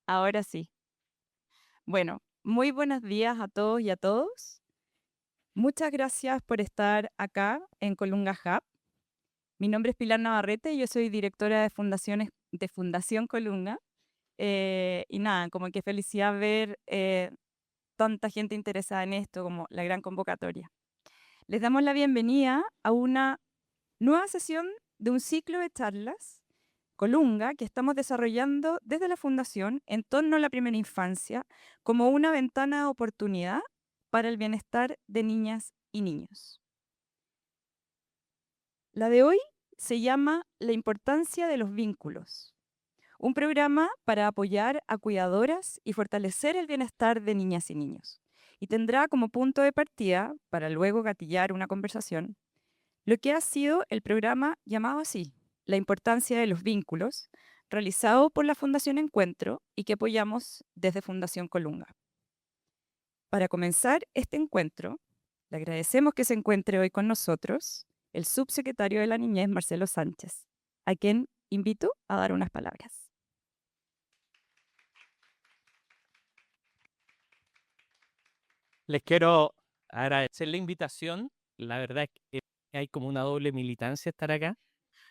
Ahora sí. Bueno, muy buenos días a todos y a todos. Muchas gracias por estar acá en Colunga Hub. Mi nombre es Pilar Navarrete y yo soy directora de fundaciones de Fundación Colunga. Y nada, como que felicidad ver tanta gente interesada en esto, como la gran convocatoria. Les damos la bienvenida a una nueva sesión de un ciclo de charlas Colunga que estamos desarrollando desde la Fundación en torno a la primera infancia como una ventana de oportunidad para el bienestar de niñas y niños. La de hoy se llama La importancia de los vínculos, un programa para apoyar a cuidadoras y fortalecer el bienestar de niñas y niños. Y tendrá como punto de partida, para luego gatillar una conversación, lo que ha sido el programa llamado así, La importancia de los vínculos, realizado por la Fundación Encuentro y que apoyamos desde Fundación Colunga. Para comenzar este encuentro, le agradecemos que se encuentre hoy con nosotros el subsecretario de la Niñez, Marcelo Sánchez, a quien invito a dar unas palabras. Les quiero agradecer la invitación. La verdad es que hay como una doble militancia estar acá.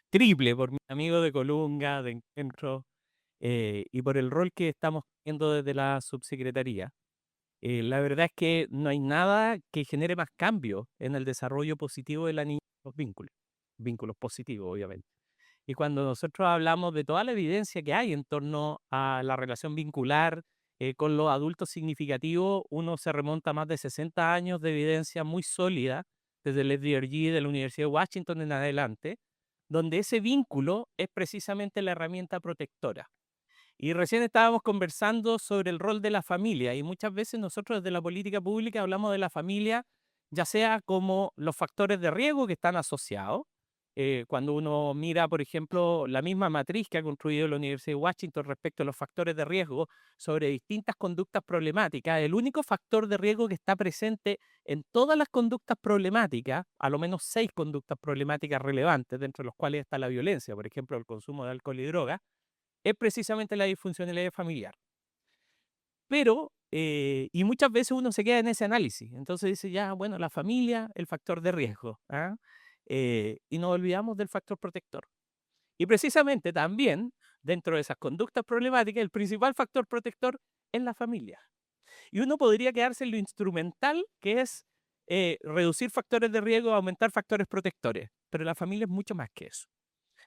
Triple por mi amigo de Colunga, de Encuentro, y por el rol que estamos teniendo desde la subsecretaría. La verdad es que no hay nada que genere más cambio en el desarrollo positivo de la niña que los vínculos positivos, obviamente. Y cuando nosotros hablamos de toda la evidencia que hay en torno a la relación vincular con los adultos significativos, uno se remonta a más de 60 años de evidencia muy sólida desde el FDRG de la Universidad de Washington en adelante, donde ese vínculo es precisamente la herramienta protectora. Y recién estábamos conversando sobre el rol de la familia y muchas veces nosotros desde la política pública hablamos de la familia ya sea como los factores de riesgo que están asociados. Cuando uno mira, por ejemplo, la misma matriz que ha construido la Universidad de Washington respecto a los factores de riesgo sobre distintas conductas problemáticas, el único factor de riesgo que está presente en todas las conductas problemáticas, a lo menos 6 conductas problemáticas relevantes, dentro de los cuales está la violencia, por ejemplo, el consumo de alcohol y drogas, es precisamente la disfuncionalidad familiar. Pero, y muchas veces uno se queda en ese análisis. Entonces dice, ya, bueno, la familia, el factor de riesgo. ¿Ah? Y nos olvidamos del factor protector. Y precisamente también, dentro de esas conductas problemáticas, el principal factor protector es la familia. Y uno podría quedarse en lo instrumental, que es reducir factores de riesgo, aumentar factores protectores. Pero la familia es mucho más que eso.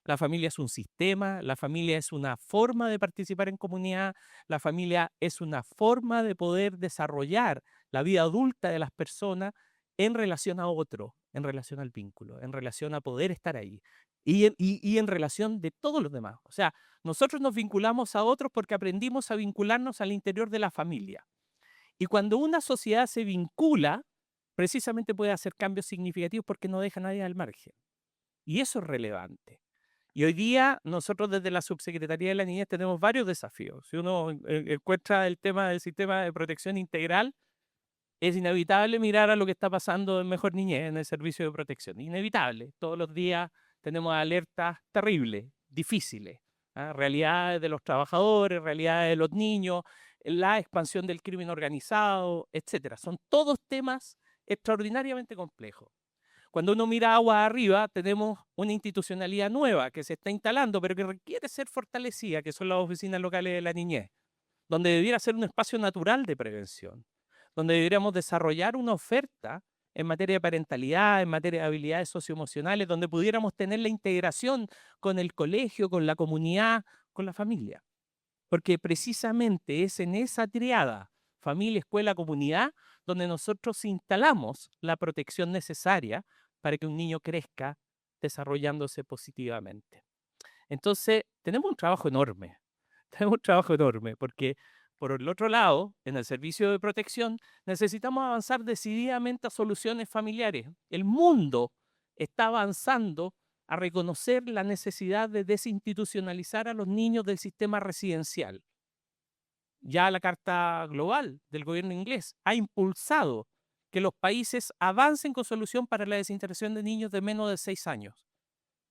La familia es un sistema, la familia es una forma de participar en comunidad, la familia es una forma de poder desarrollar la vida adulta de las personas en relación a otro, en relación al vínculo, en relación a poder estar ahí y en relación de todos los demás. O sea, nosotros nos vinculamos a otros porque aprendimos a vincularnos al interior de la familia. Y cuando una sociedad se vincula, precisamente puede hacer cambios significativos porque no deja a nadie al margen. Y eso es relevante. Y hoy día nosotros desde la Subsecretaría de la Niñez tenemos varios desafíos. Si uno encuentra el tema del sistema de protección integral, es inevitable mirar a lo que está pasando en Mejor Niñez, en el servicio de protección. Inevitable. Todos los días tenemos alertas terribles, difíciles. ¿Ah? Realidades de los trabajadores, realidades de los niños, la expansión del crimen organizado, etcétera. Son todos temas extraordinariamente complejos. Cuando uno mira agua arriba, tenemos una institucionalidad nueva que se está instalando, pero que requiere ser fortalecida, que son las oficinas locales de la niñez, donde debiera ser un espacio natural de prevención, donde deberíamos desarrollar una oferta en materia de parentalidad, en materia de habilidades socioemocionales, donde pudiéramos tener la integración con el colegio, con la comunidad, con la familia. Porque precisamente es en esa triada, familia, escuela, comunidad, donde nosotros instalamos la protección necesaria para que un niño crezca desarrollándose positivamente. Entonces, tenemos un trabajo enorme, tenemos un trabajo enorme, porque por el otro lado, en el servicio de protección, necesitamos avanzar decididamente a soluciones familiares. El mundo está avanzando a reconocer la necesidad de desinstitucionalizar a los niños del sistema residencial. Ya la Carta Global del gobierno inglés ha impulsado que los países avancen con solución para la desintegración de niños de menos de 6 años.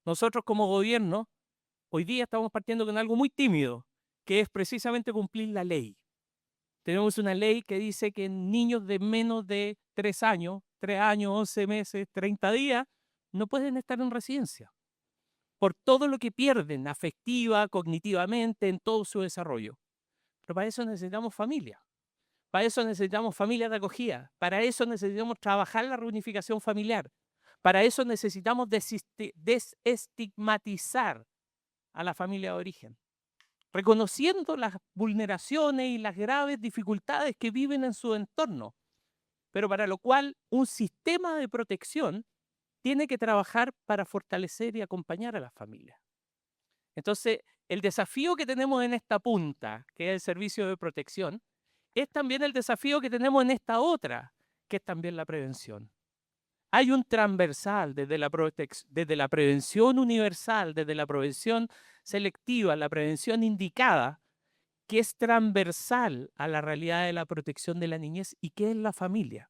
Nosotros como gobierno, hoy día estamos partiendo con algo muy tímido, que es precisamente cumplir la ley. Tenemos una ley que dice que niños de menos de 3 años, 11 meses, 30 días, no pueden estar en residencia por todo lo que pierden afectiva, cognitivamente, en todo su desarrollo. Pero para eso necesitamos familia. Para eso necesitamos familias de acogida. Para eso necesitamos trabajar la reunificación familiar. Para eso necesitamos desestigmatizar a la familia de origen, reconociendo las vulneraciones y las graves dificultades que viven en su entorno, pero para lo cual un sistema de protección tiene que trabajar para fortalecer y acompañar a las familias. Entonces, el desafío que tenemos en esta punta, que es el servicio de protección, es también el desafío que tenemos en esta otra, que es también la prevención. Hay un transversal desde la prevención universal, desde la prevención selectiva, la prevención indicada, que es transversal a la realidad de la protección de la niñez y que es la familia.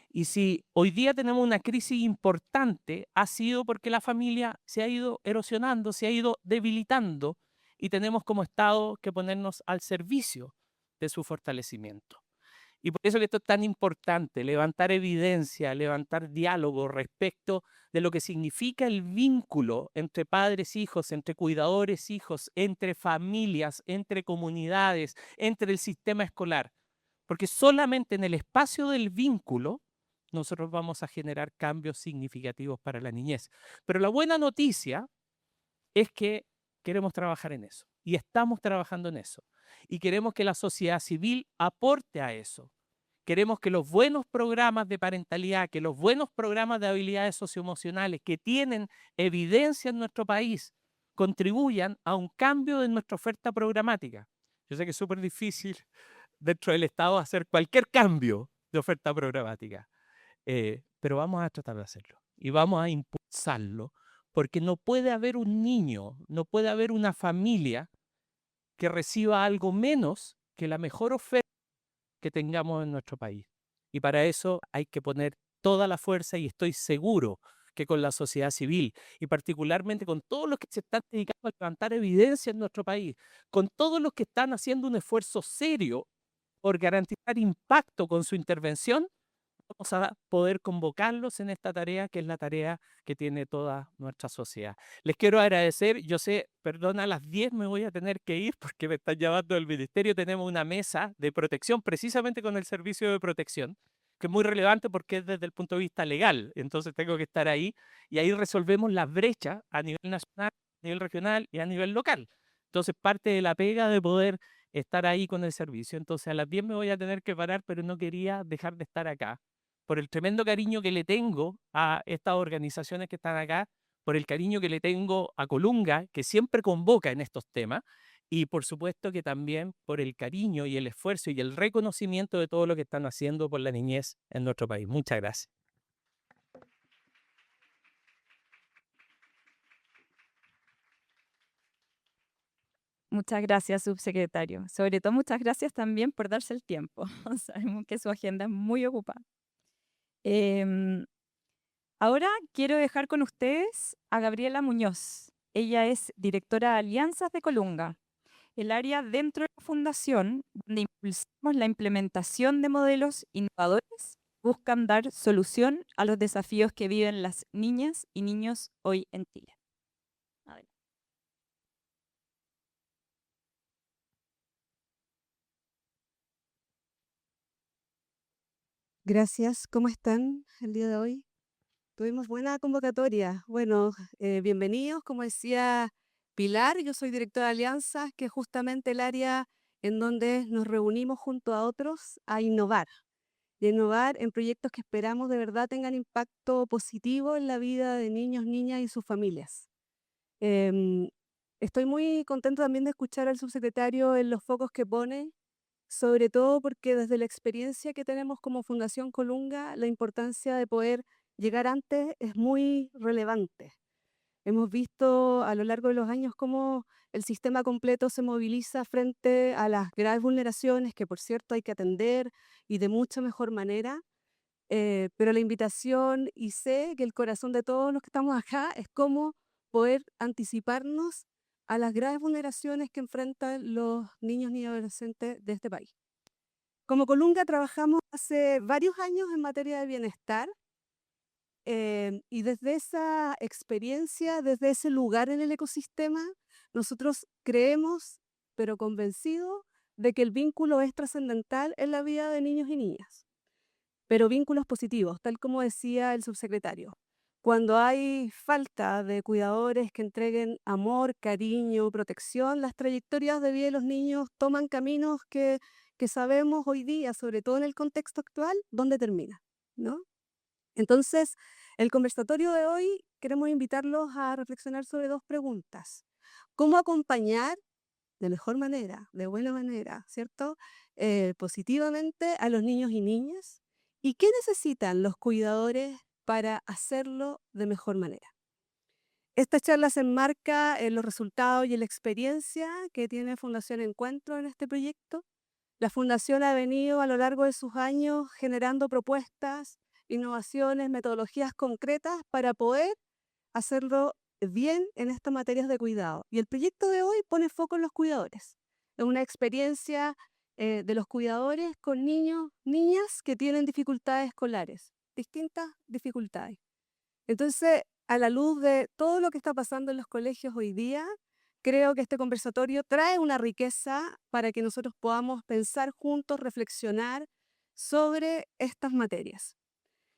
Y si hoy día tenemos una crisis importante, ha sido porque la familia se ha ido erosionando, se ha ido debilitando y tenemos como Estado que ponernos al servicio de su fortalecimiento. Y por eso que esto es tan importante, levantar evidencia, levantar diálogo respecto de lo que significa el vínculo entre padres, hijos, entre cuidadores, hijos, entre familias, entre comunidades, entre el sistema escolar. Porque solamente en el espacio del vínculo nosotros vamos a generar cambios significativos para la niñez. Pero la buena noticia es que queremos trabajar en eso y estamos trabajando en eso. Y queremos que la sociedad civil aporte a eso. Queremos que los buenos programas de parentalidad, que los buenos programas de habilidades socioemocionales que tienen evidencia en nuestro país contribuyan a un cambio de nuestra oferta programática. Yo sé que es súper difícil dentro del Estado hacer cualquier cambio de oferta programática, pero vamos a tratar de hacerlo y vamos a impulsarlo porque no puede haber un niño, no puede haber una familia que reciba algo menos que la mejor oferta que tengamos en nuestro país. Y para eso hay que poner toda la fuerza y estoy seguro que con la sociedad civil y particularmente con todos los que se están dedicando a levantar evidencia en nuestro país, con todos los que están haciendo un esfuerzo serio por garantizar impacto con su intervención, vamos a poder convocarlos en esta tarea que es la tarea que tiene toda nuestra sociedad. Les quiero agradecer, yo sé, perdón, a las 10 me voy a tener que ir porque me están llamando del ministerio, tenemos una mesa de protección precisamente con el servicio de protección, que es muy relevante porque es desde el punto de vista legal, entonces tengo que estar ahí y ahí resolvemos las brechas a nivel nacional, a nivel regional y a nivel local. Entonces parte de la pega de poder estar ahí con el servicio. Entonces a las 10 me voy a tener que parar, pero no quería dejar de estar acá por el tremendo cariño que le tengo a estas organizaciones que están acá, por el cariño que le tengo a Colunga, que siempre convoca en estos temas, y por supuesto que también por el cariño y el esfuerzo y el reconocimiento de todo lo que están haciendo por la niñez en nuestro país. Muchas gracias. Muchas gracias, subsecretario. Sobre todo, muchas gracias también por darse el tiempo. Sabemos que su agenda es muy ocupada. Em, Ahora quiero dejar con ustedes a Gabriela Muñoz. Ella es directora de Alianzas de Colunga, el área dentro de la fundación donde impulsamos la implementación de modelos innovadores que buscan dar solución a los desafíos que viven las niñas y niños hoy en Chile. Adelante. Gracias, ¿cómo están el día de hoy? Tuvimos buena convocatoria. Bueno, bienvenidos. Como decía Pilar, yo soy directora de Alianzas, que es justamente el área en donde nos reunimos junto a otros y a innovar en proyectos que esperamos de verdad tengan impacto positivo en la vida de niños, niñas y sus familias. Em, Estoy muy contenta también de escuchar al subsecretario en los focos que pone, sobre todo porque desde la experiencia que tenemos como Fundación Colunga, la importancia de poder llegar antes es muy relevante. Hemos visto a lo largo de los años cómo el sistema completo se moviliza frente a las graves vulneraciones que, por cierto, hay que atender y de mucha mejor manera. Pero la invitación, y sé que el corazón de todos los que estamos acá, es cómo poder anticiparnos a las graves vulneraciones que enfrentan los niños y adolescentes de este país. Como Colunga trabajamos hace varios años en materia de bienestar y desde esa experiencia, desde ese lugar en el ecosistema, nosotros creemos, pero convencidos, de que el vínculo es trascendental en la vida de niños y niñas, pero vínculos positivos, tal como decía el subsecretario. Cuando hay falta de cuidadores que entreguen amor, cariño, protección, las trayectorias de vida de los niños toman caminos que sabemos hoy día, sobre todo en el contexto actual, dónde termina, ¿no? Entonces, el conversatorio de hoy queremos invitarlos a reflexionar sobre dos preguntas. ¿Cómo acompañar de mejor manera, de buena manera, ¿cierto? Positivamente a los niños y niñas. ¿Y qué necesitan los cuidadores para hacerlo de mejor manera? Esta charla se enmarca en los resultados y en la experiencia que tiene Fundación Encuentro en este proyecto. La Fundación ha venido a lo largo de sus años generando propuestas, innovaciones, metodologías concretas para poder hacerlo bien en estas materias de cuidado. Y el proyecto de hoy pone foco en los cuidadores. Es una experiencia de los cuidadores con niños, niñas que tienen dificultades escolares, distintas dificultades. Entonces, a la luz de todo lo que está pasando en los colegios hoy día, creo que este conversatorio trae una riqueza para que nosotros podamos pensar juntos, reflexionar sobre estas materias.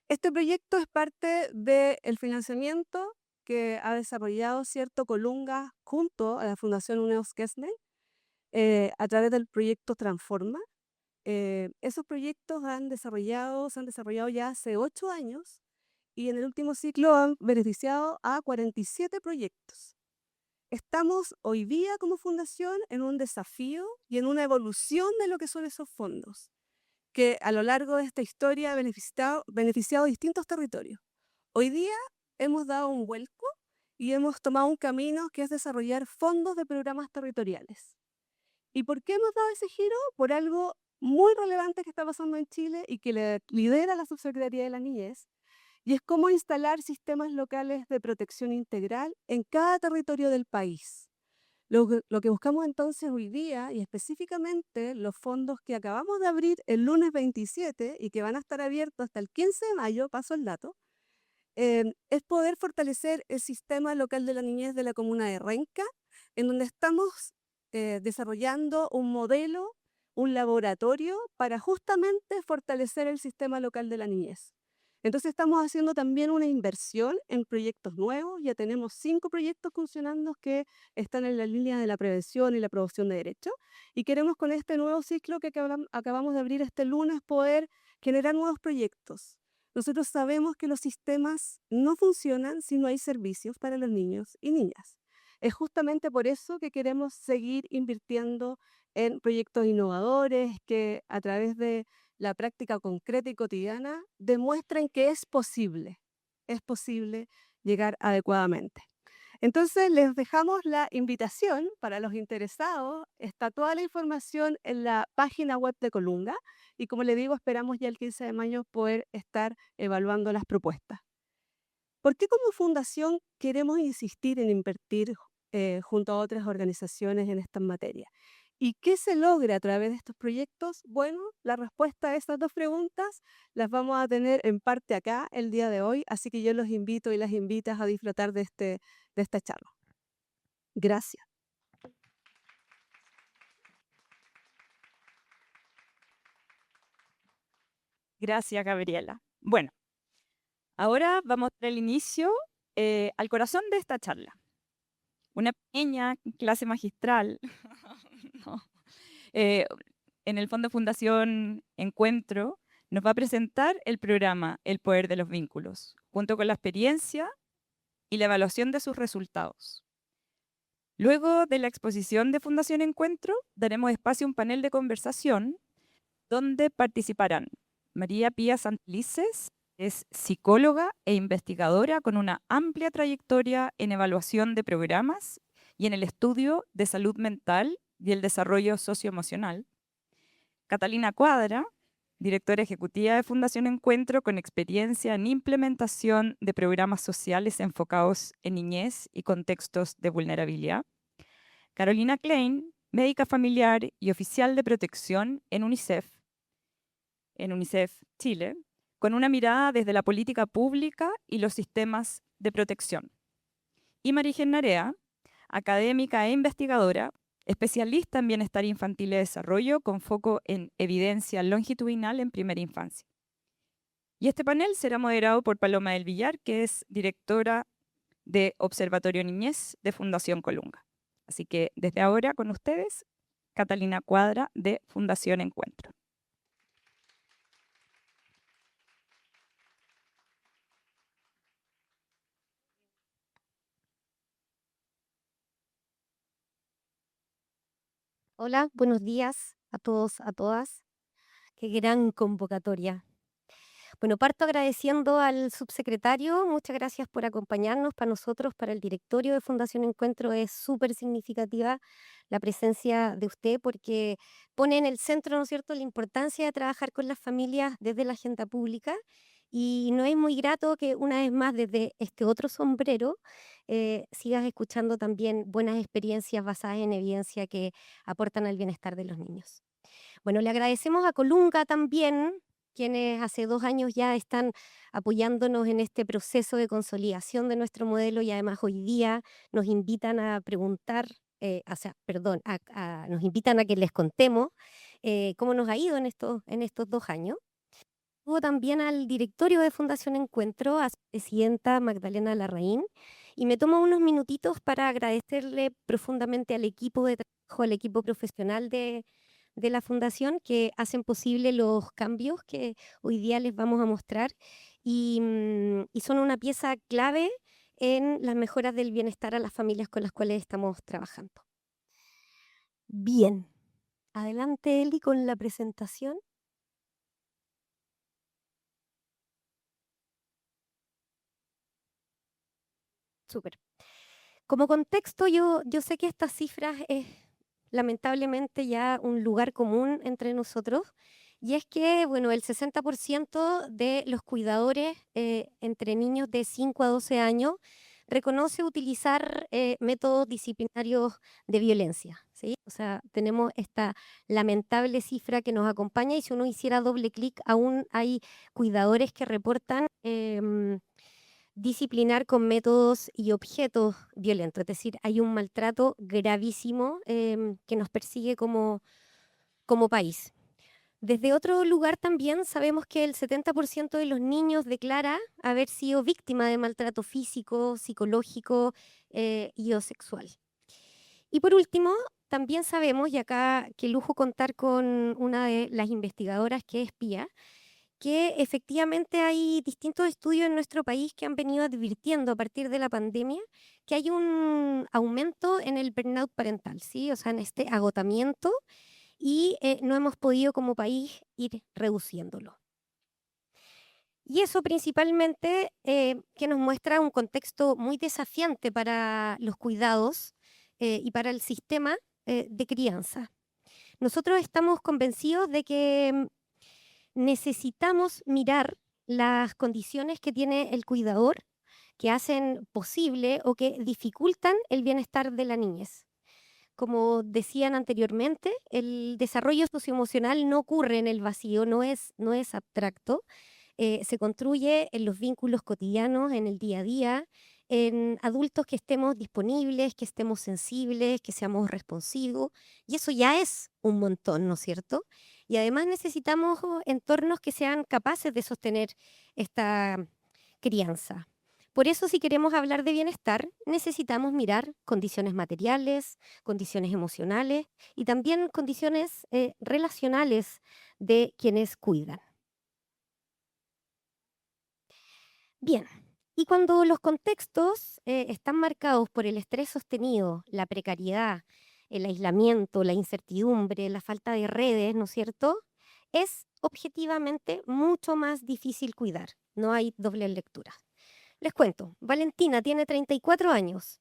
Este proyecto es parte del financiamiento que ha desarrollado cierto Colunga junto a la Fundación Uneos Kesney a través del proyecto Transforma. Esos proyectos se han desarrollado ya hace 8 años y en el último ciclo han beneficiado a 47 proyectos. Estamos hoy día como fundación en un desafío y en una evolución de lo que son esos fondos, que a lo largo de esta historia ha beneficiado distintos territorios. Hoy día hemos dado un vuelco y hemos tomado un camino que es desarrollar fondos de programas territoriales. ¿Y por qué hemos dado ese giro? Por algo muy relevante que está pasando en Chile y que lidera la Subsecretaría de la Niñez, y es cómo instalar sistemas locales de protección integral en cada territorio del país. Lo que buscamos entonces hoy día, y específicamente los fondos que acabamos de abrir el lunes 27 y que van a estar abiertos hasta el 15 de mayo, paso el dato, es poder fortalecer el sistema local de la niñez de la comuna de Renca, en donde estamos desarrollando un modelo, un laboratorio para justamente fortalecer el sistema local de la niñez. Entonces estamos haciendo también una inversión en proyectos nuevos. Ya tenemos 5 proyectos funcionando que están en la línea de la prevención y la promoción de derechos. Y queremos con este nuevo ciclo que acabamos de abrir este lunes poder generar nuevos proyectos. Nosotros sabemos que los sistemas no funcionan si no hay servicios para los niños y niñas. Es justamente por eso que queremos seguir invirtiendo en proyectos innovadores que a través de la práctica concreta y cotidiana demuestren que es posible llegar adecuadamente. Entonces les dejamos la invitación para los interesados. Está toda la información en la página web de Colunga y como le digo, esperamos ya el 15 de mayo poder estar evaluando las propuestas. ¿Por qué como fundación queremos insistir en invertir junto a otras organizaciones en estas materias? ¿Y qué se logra a través de estos proyectos? Bueno, la respuesta a estas dos preguntas las vamos a tener en parte acá el día de hoy, así que yo los invito y las invitas a disfrutar de esta charla. Gracias. Gracias, Gabriela. Bueno, ahora vamos a dar el inicio al corazón de esta charla. Una pequeña clase magistral. No. En el Fondo Fundación Encuentro nos va a presentar el programa El Poder de los Vínculos, junto con la experiencia y la evaluación de sus resultados. Luego de la exposición de Fundación Encuentro, daremos espacio a un panel de conversación donde participarán María Pía Santelices, es psicóloga e investigadora con una amplia trayectoria en evaluación de programas y en el estudio de salud mental y el desarrollo socioemocional. Catalina Cuadra, directora ejecutiva de Fundación Encuentro con experiencia en implementación de programas sociales enfocados en niñez y contextos de vulnerabilidad. Carolina Klein, médica familiar y oficial de protección en UNICEF Chile, con una mirada desde la política pública y los sistemas de protección. Y Marigen Narea, académica e investigadora, especialista en bienestar infantil y desarrollo con foco en evidencia longitudinal en primera infancia. Y este panel será moderado por Paloma del Villar, que es directora de Observatorio Niñez de Fundación Colunga. Así que desde ahora con ustedes, Catalina Cuadra de Fundación Encuentro. Hola, buenos días a todos, a todas. Qué gran convocatoria. Bueno, parto agradeciendo al subsecretario. Muchas gracias por acompañarnos. Para nosotros, para el directorio de Fundación Encuentro, es súper significativa la presencia de usted porque pone en el centro, ¿no es cierto?, la importancia de trabajar con las familias desde la agenda pública. Y no es muy grato que una vez más desde este otro sombrero sigas escuchando también buenas experiencias basadas en evidencia que aportan al bienestar de los niños. Bueno, le agradecemos a Colunga también, quienes hace 2 años ya están apoyándonos en este proceso de consolidación de nuestro modelo y además hoy día nos invitan a preguntar, nos invitan a que les contemos cómo nos ha ido en estos 2 años. Hubo también al directorio de Fundación Encuentro, a su presidenta Magdalena Larraín, y me tomo unos minutitos para agradecerle profundamente al equipo de trabajo, al equipo profesional de la Fundación, que hacen posible los cambios que hoy día les vamos a mostrar y son una pieza clave en las mejoras del bienestar a las familias con las cuales estamos trabajando. Bien, adelante Eli con la presentación. Súper. Como contexto, yo sé que estas cifras es lamentablemente ya un lugar común entre nosotros, y es que, bueno, el 60% de los cuidadores entre niños de 5 a 12 años reconoce utilizar métodos disciplinarios de violencia, ¿sí? O sea, tenemos esta lamentable cifra que nos acompaña y si uno hiciera doble clic, aún hay cuidadores que reportan disciplinar con métodos y objetos violentos, es decir, hay un maltrato gravísimo que nos persigue como país. Desde otro lugar también sabemos que el 70% de los niños declara haber sido víctima de maltrato físico, psicológico y o sexual. Y por último, también sabemos, y acá qué lujo contar con una de las investigadoras que es Pía, que efectivamente hay distintos estudios en nuestro país que han venido advirtiendo a partir de la pandemia que hay un aumento en el burnout parental, ¿sí? O sea, en este agotamiento y no hemos podido como país ir reduciéndolo. Y eso principalmente que nos muestra un contexto muy desafiante para los cuidados y para el sistema de crianza. Nosotros estamos convencidos de que necesitamos mirar las condiciones que tiene el cuidador que hacen posible o que dificultan el bienestar de la niñez. Como decían anteriormente, el desarrollo socioemocional no ocurre en el vacío, no es abstracto, se construye en los vínculos cotidianos, en el día a día, en adultos que estemos disponibles, que estemos sensibles, que seamos responsivos, y eso ya es un montón, ¿no es cierto? Y además necesitamos entornos que sean capaces de sostener esta crianza. Por eso, si queremos hablar de bienestar, necesitamos mirar condiciones materiales, condiciones emocionales y también condiciones relacionales de quienes cuidan. Bien, y cuando los contextos están marcados por el estrés sostenido, la precariedad, el aislamiento, la incertidumbre, la falta de redes, ¿no es cierto? Es objetivamente mucho más difícil cuidar. No hay doble lectura. Les cuento, Valentina tiene 34 años.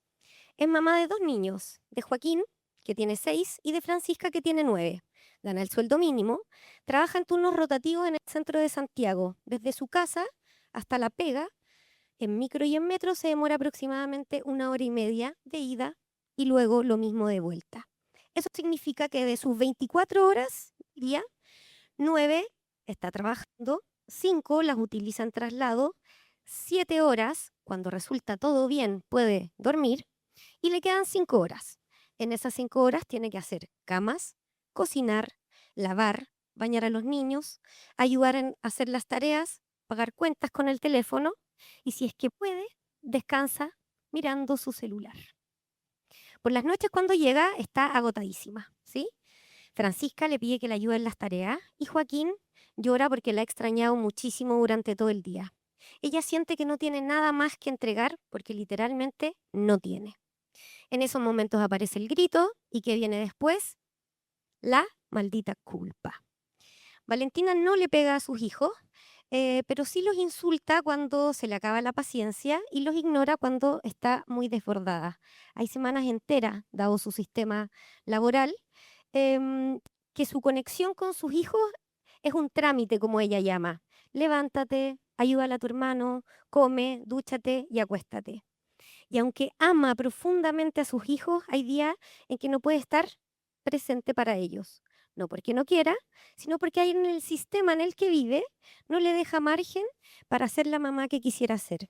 Es mamá de 2 niños, de Joaquín, que tiene 6, y de Francisca, que tiene 9. Gana el sueldo mínimo, trabaja en turnos rotativos en el centro de Santiago. Desde su casa hasta la pega, en micro y en metro, se demora aproximadamente 1 hora y media de ida y luego lo mismo de vuelta. Eso significa que de sus 24 horas al día, 9 está trabajando, 5 las utiliza en traslado, 7 horas, cuando resulta todo bien, puede dormir y le quedan 5 horas. En esas 5 horas tiene que hacer camas, cocinar, lavar, bañar a los niños, ayudar en hacer las tareas, pagar cuentas con el teléfono y si es que puede, descansa mirando su celular. Por las noches cuando llega está agotadísima, ¿sí? Francisca le pide que le ayude en las tareas y Joaquín llora porque la ha extrañado muchísimo durante todo el día. Ella siente que no tiene nada más que entregar porque literalmente no tiene. En esos momentos aparece el grito y ¿qué viene después? La maldita culpa. Valentina no le pega a sus hijos, pero sí los insulta cuando se le acaba la paciencia y los ignora cuando está muy desbordada. Hay semanas enteras, dado su sistema laboral, que su conexión con sus hijos es un trámite, como ella llama. Levántate, ayúdale a tu hermano, come, dúchate y acuéstate. Y aunque ama profundamente a sus hijos, hay días en que no puede estar presente para ellos. No porque no quiera, sino porque hay en el sistema en el que vive, no le deja margen para ser la mamá que quisiera ser.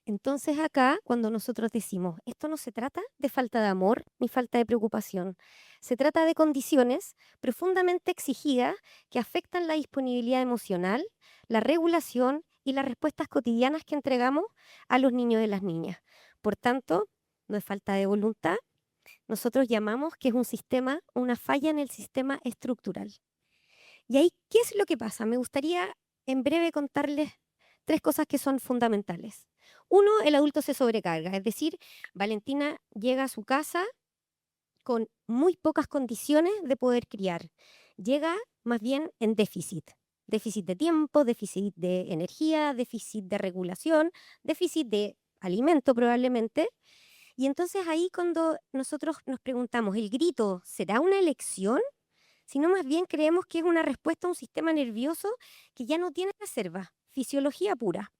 Entonces acá, cuando nosotros decimos, esto no se trata de falta de amor ni falta de preocupación, se trata de condiciones profundamente exigidas que afectan la disponibilidad emocional, la regulación y las respuestas cotidianas que entregamos a los niños y las niñas. Por tanto, no es falta de voluntad, nosotros llamamos que es un sistema, una falla en el sistema estructural. Y ahí, ¿qué es lo que pasa? Me gustaría en breve contarles 3 cosas que son fundamentales. Uno, el adulto se sobrecarga, es decir, Valentina llega a su casa con muy pocas condiciones de poder criar. Llega más bien en déficit. Déficit de tiempo, déficit de energía, déficit de regulación, déficit de alimento probablemente. Y entonces ahí cuando nosotros nos preguntamos, ¿el grito será una elección? Sino más bien creemos que es una respuesta a un sistema nervioso que ya no tiene reserva, fisiología pura.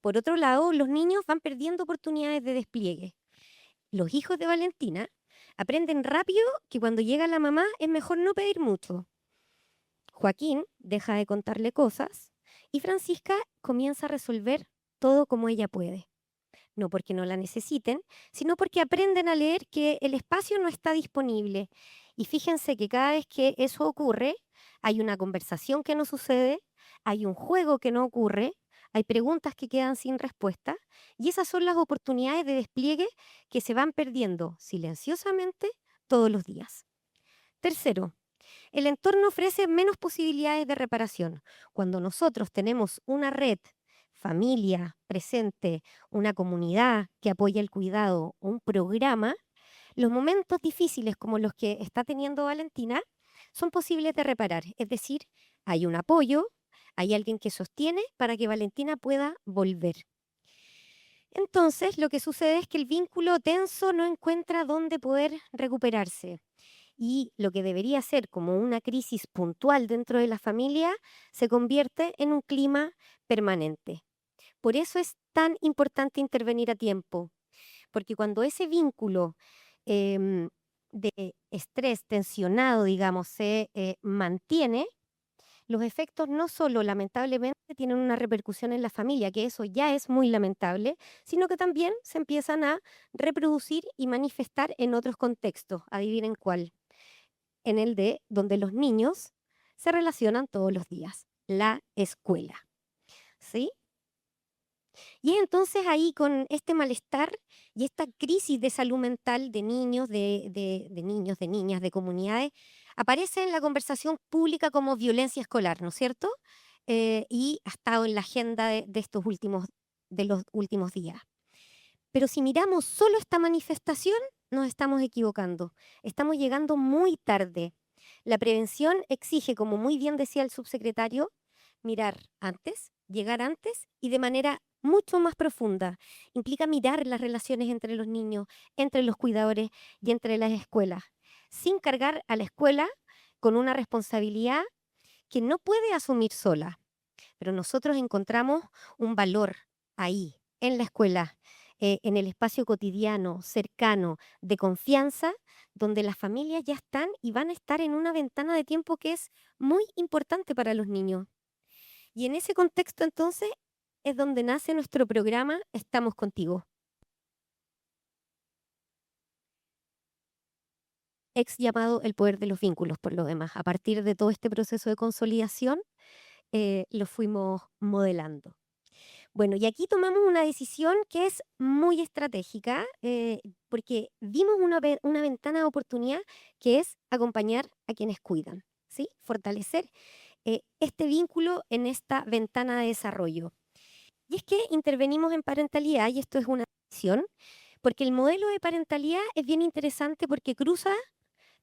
Por otro lado, los niños van perdiendo oportunidades de despliegue. Los hijos de Valentina aprenden rápido que cuando llega la mamá es mejor no pedir mucho. Joaquín deja de contarle cosas y Francisca comienza a resolver todo como ella puede. No porque no la necesiten, sino porque aprenden a leer que el espacio no está disponible. Y fíjense que cada vez que eso ocurre, hay una conversación que no sucede, hay un juego que no ocurre, hay preguntas que quedan sin respuesta, y esas son las oportunidades de despliegue que se van perdiendo silenciosamente todos los días. Tercero, el entorno ofrece menos posibilidades de reparación. Cuando nosotros tenemos una red, familia presente, una comunidad que apoya el cuidado, un programa, los momentos difíciles como los que está teniendo Valentina son posibles de reparar. Es decir, hay un apoyo, hay alguien que sostiene para que Valentina pueda volver. Entonces, lo que sucede es que el vínculo tenso no encuentra dónde poder recuperarse. Y lo que debería ser como una crisis puntual dentro de la familia se convierte en un clima permanente. Por eso es tan importante intervenir a tiempo, porque cuando ese vínculo de estrés tensionado, digamos, se mantiene, los efectos no solo lamentablemente tienen una repercusión en la familia, que eso ya es muy lamentable, sino que también se empiezan a reproducir y manifestar en otros contextos. Adivinen cuál. En el de donde los niños se relacionan todos los días, la escuela. ¿Sí? Y es entonces ahí con este malestar y esta crisis de salud mental de niños, de niños, de niñas, de comunidades, aparece en la conversación pública como violencia escolar, ¿no es cierto? Y ha estado en la agenda de los últimos días. Pero si miramos solo esta manifestación, nos estamos equivocando. Estamos llegando muy tarde. La prevención exige, como muy bien decía el subsecretario, mirar antes, llegar antes y de manera mucho más profunda. Implica mirar las relaciones entre los niños, entre los cuidadores y entre las escuelas, sin cargar a la escuela con una responsabilidad que no puede asumir sola. Pero nosotros encontramos un valor ahí, en la escuela, en el espacio cotidiano, cercano, de confianza, donde las familias ya están y van a estar en una ventana de tiempo que es muy importante para los niños. Y en ese contexto entonces es donde nace nuestro programa Estamos Contigo. Ex llamado El Poder de los Vínculos, por lo demás. A partir de todo este proceso de consolidación, lo fuimos modelando. Bueno, y aquí tomamos una decisión que es muy estratégica, porque vimos una ventana de oportunidad que es acompañar a quienes cuidan, ¿sí? Fortalecer este vínculo en esta ventana de desarrollo. Y es que intervenimos en parentalidad, y esto es una decisión, porque el modelo de parentalidad es bien interesante porque cruza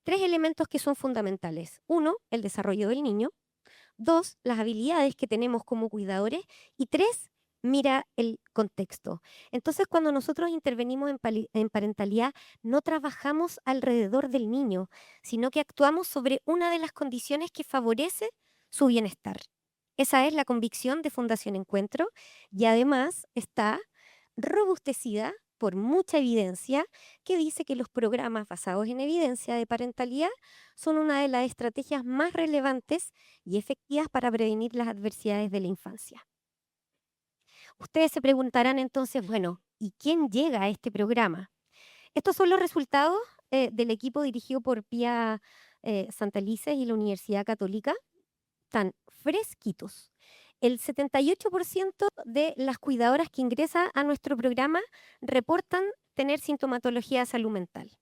3 elementos que son fundamentales. 1, el desarrollo del niño. 2, las habilidades que tenemos como cuidadores. Y 3, mira el contexto. Entonces, cuando nosotros intervenimos en parentalidad, no trabajamos alrededor del niño, sino que actuamos sobre una de las condiciones que favorece su bienestar. Esa es la convicción de Fundación Encuentro y además está robustecida por mucha evidencia que dice que los programas basados en evidencia de parentalidad son una de las estrategias más relevantes y efectivas para prevenir las adversidades de la infancia. Ustedes se preguntarán entonces, bueno, ¿y quién llega a este programa? Estos son los resultados del equipo dirigido por Pía Santelices y la Universidad Católica. Están fresquitos. El 78% de las cuidadoras que ingresan a nuestro programa reportan tener sintomatología de salud mental.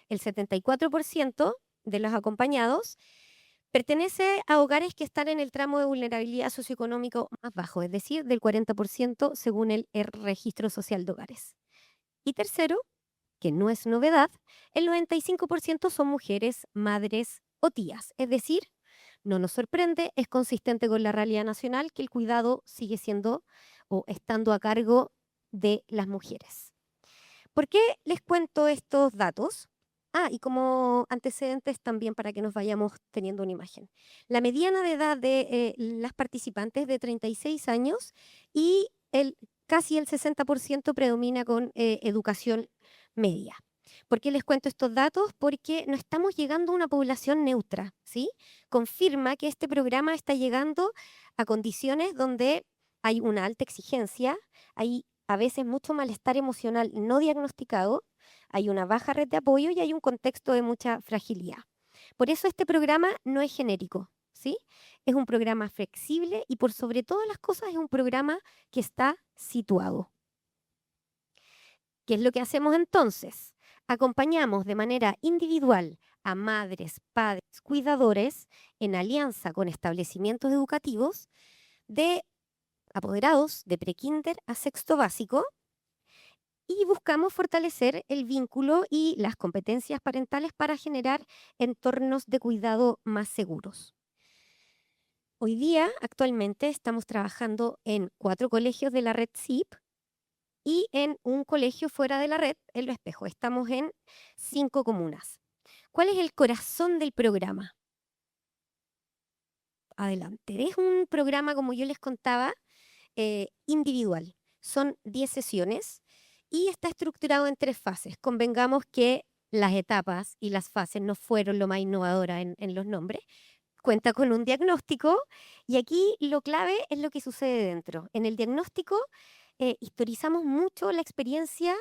El 74% de los acompañados pertenece a hogares que están en el tramo de vulnerabilidad socioeconómico más bajo, es decir, del 40% según el Registro Social de Hogares. Y tercero, que no es novedad, el 95% son mujeres, madres o tías, es decir, no nos sorprende, es consistente con la realidad nacional que el cuidado sigue siendo o estando a cargo de las mujeres. ¿Por qué les cuento estos datos? Y como antecedentes también para que nos vayamos teniendo una imagen. La mediana de edad de las participantes de 36 años y casi el 60% predomina con educación media. ¿Por qué les cuento estos datos? Porque no estamos llegando a una población neutra, ¿sí? Confirma que este programa está llegando a condiciones donde hay una alta exigencia, hay a veces mucho malestar emocional no diagnosticado, hay una baja red de apoyo y hay un contexto de mucha fragilidad. Por eso este programa no es genérico, ¿sí? Es un programa flexible y por sobre todas las cosas es un programa que está situado. ¿Qué es lo que hacemos entonces? Acompañamos de manera individual a madres, padres, cuidadores en alianza con establecimientos educativos de apoderados de prekinder a sexto básico y buscamos fortalecer el vínculo y las competencias parentales para generar entornos de cuidado más seguros. Hoy día, actualmente, estamos trabajando en 4 colegios de la red SIP y en un colegio fuera de la red, en Lo Espejo. Estamos en 5 comunas. ¿Cuál es el corazón del programa? Adelante. Es un programa, como yo les contaba, individual. Son 10 sesiones y está estructurado en 3 fases. Convengamos que las etapas y las fases no fueron lo más innovadora en los nombres. Cuenta con un diagnóstico y aquí lo clave es lo que sucede dentro. En el diagnóstico historizamos mucho la experiencia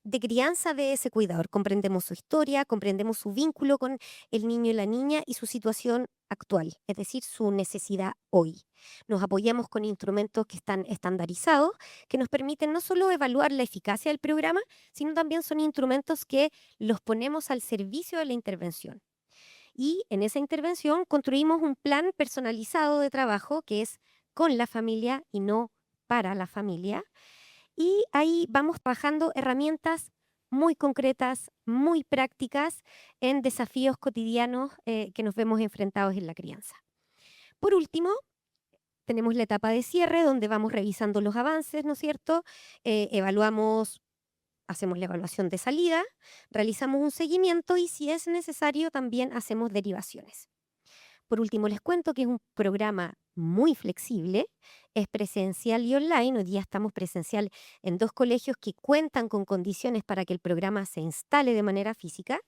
de crianza de ese cuidador. Comprendemos su historia, comprendemos su vínculo con el niño y la niña y su situación actual, es decir, su necesidad hoy. Nos apoyamos con instrumentos que están estandarizados, que nos permiten no solo evaluar la eficacia del programa, sino también son instrumentos que los ponemos al servicio de la intervención. Y en esa intervención construimos un plan personalizado de trabajo que es con la familia y no para la familia. Y ahí vamos trabajando herramientas muy concretas, muy prácticas en desafíos cotidianos que nos vemos enfrentados en la crianza. Por último, tenemos la etapa de cierre donde vamos revisando los avances, ¿no es cierto? Hacemos la evaluación de salida, realizamos un seguimiento y si es necesario también hacemos derivaciones. Por último, les cuento que es un programa muy flexible, es presencial y online. Hoy día estamos presencial en 2 colegios que cuentan con condiciones para que el programa se instale de manera física.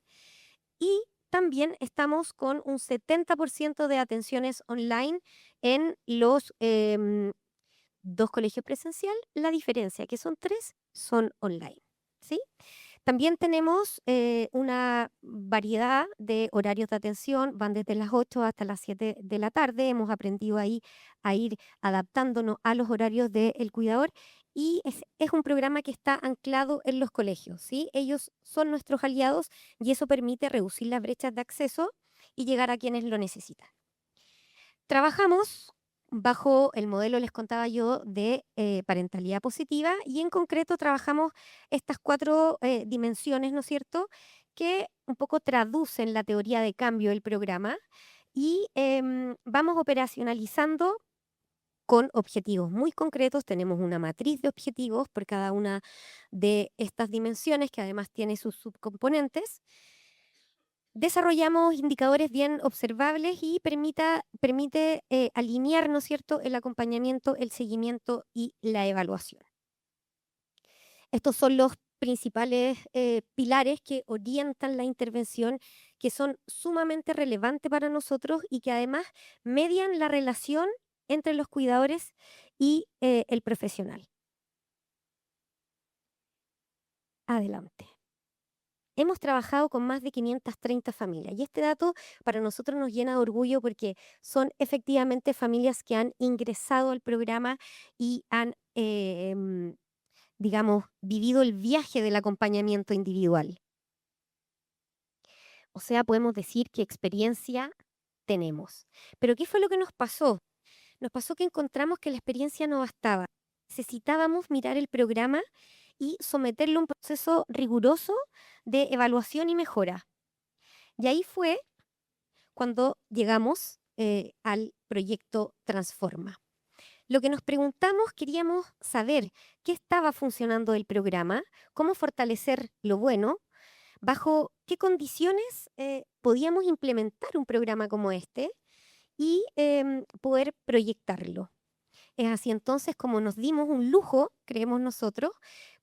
Y también estamos con un 70% de atenciones online en los 2 colegios presencial. La diferencia, que son 3, son online, ¿sí? También tenemos una variedad de horarios de atención, van desde las 8 hasta las 7 de la tarde. Hemos aprendido ahí a ir adaptándonos a los horarios del cuidador y es un programa que está anclado en los colegios, ¿sí? Ellos son nuestros aliados y eso permite reducir las brechas de acceso y llegar a quienes lo necesitan. Trabajamos bajo el modelo, les contaba yo, de parentalidad positiva y en concreto trabajamos estas 4 dimensiones, ¿no es cierto?, que un poco traducen la teoría de cambio del programa y vamos operacionalizando con objetivos muy concretos. Tenemos una matriz de objetivos por cada una de estas dimensiones que además tiene sus subcomponentes. Desarrollamos indicadores bien observables y permite alinear, ¿no es cierto?, el acompañamiento, el seguimiento y la evaluación. Estos son los principales pilares que orientan la intervención, que son sumamente relevantes para nosotros y que además median la relación entre los cuidadores y el profesional. Adelante. Hemos trabajado con más de 530 familias y este dato para nosotros nos llena de orgullo porque son efectivamente familias que han ingresado al programa y han, digamos, vivido el viaje del acompañamiento individual. O sea, podemos decir que experiencia tenemos. Pero ¿qué fue lo que nos pasó? Nos pasó que encontramos que la experiencia no bastaba. Necesitábamos mirar el programa y someterlo a un proceso riguroso de evaluación y mejora. Y ahí fue cuando llegamos al proyecto Transforma. Lo que nos preguntamos, queríamos saber qué estaba funcionando del programa, cómo fortalecer lo bueno, bajo qué condiciones podíamos implementar un programa como este y poder proyectarlo. Es así entonces como nos dimos un lujo, creemos nosotros,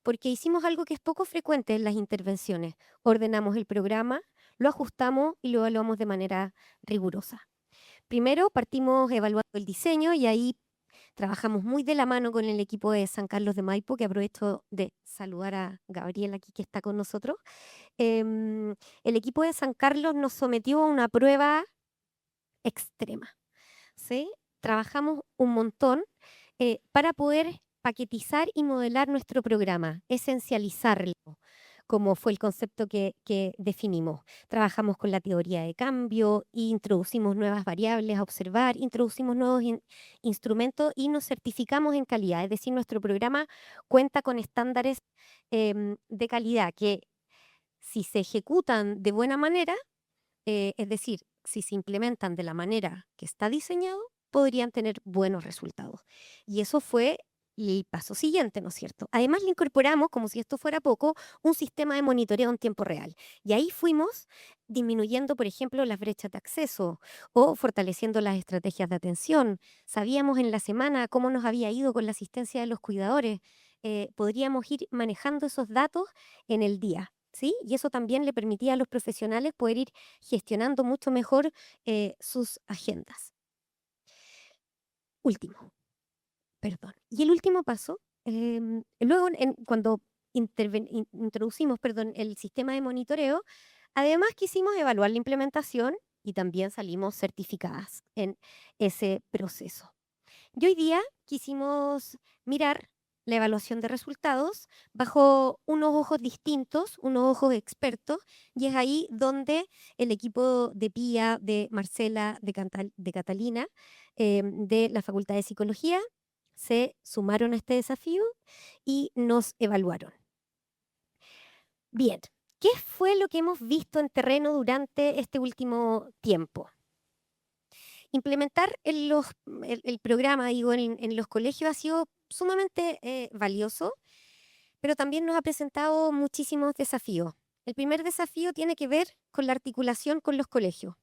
porque hicimos algo que es poco frecuente en las intervenciones. Ordenamos el programa, lo ajustamos y lo evaluamos de manera rigurosa. Primero partimos evaluando el diseño y ahí trabajamos muy de la mano con el equipo de San Carlos de Maipo, que aprovecho de saludar a Gabriel aquí que está con nosotros. El equipo de San Carlos nos sometió a una prueba extrema, ¿sí? Trabajamos un montón para poder paquetizar y modelar nuestro programa, esencializarlo, como fue el concepto que definimos. Trabajamos con la teoría de cambio, introducimos nuevas variables a observar, introducimos nuevos instrumentos y nos certificamos en calidad. Es decir, nuestro programa cuenta con estándares de calidad que si se ejecutan de buena manera, es decir, si se implementan de la manera que está diseñado, podrían tener buenos resultados. Y eso fue el paso siguiente, ¿no es cierto? Además, le incorporamos, como si esto fuera poco, un sistema de monitoreo en tiempo real. Y ahí fuimos disminuyendo, por ejemplo, las brechas de acceso o fortaleciendo las estrategias de atención. Sabíamos en la semana cómo nos había ido con la asistencia de los cuidadores. Podríamos ir manejando esos datos en el día, ¿sí? Y eso también le permitía a los profesionales poder ir gestionando mucho mejor sus agendas. Y el último paso, luego cuando introducimos, el sistema de monitoreo, además quisimos evaluar la implementación y también salimos certificadas en ese proceso. Y hoy día quisimos mirar la evaluación de resultados bajo unos ojos distintos, unos ojos expertos, y es ahí donde el equipo de Pía, de Marcela, de Catalina, de la Facultad de Psicología, se sumaron a este desafío y nos evaluaron. Bien, ¿qué fue lo que hemos visto en terreno durante este último tiempo? Implementar el programa, digo, en los colegios ha sido sumamente valioso, pero también nos ha presentado muchísimos desafíos. El primer desafío tiene que ver con la articulación con los colegios.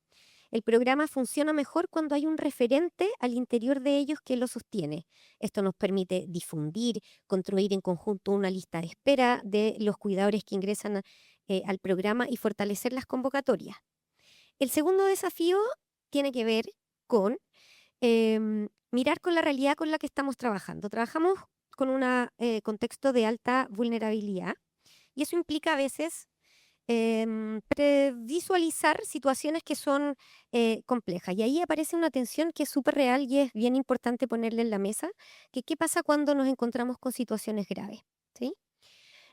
El programa funciona mejor cuando hay un referente al interior de ellos que lo sostiene. Esto nos permite difundir, construir en conjunto una lista de espera de los cuidadores que ingresan al programa y fortalecer las convocatorias. El segundo desafío tiene que ver con mirar con la realidad con la que estamos trabajando. Trabajamos con un contexto de alta vulnerabilidad y eso implica a veces visualizar situaciones que son complejas. Y ahí aparece una tensión que es súper real y es bien importante ponerle en la mesa, que qué pasa cuando nos encontramos con situaciones graves, ¿sí?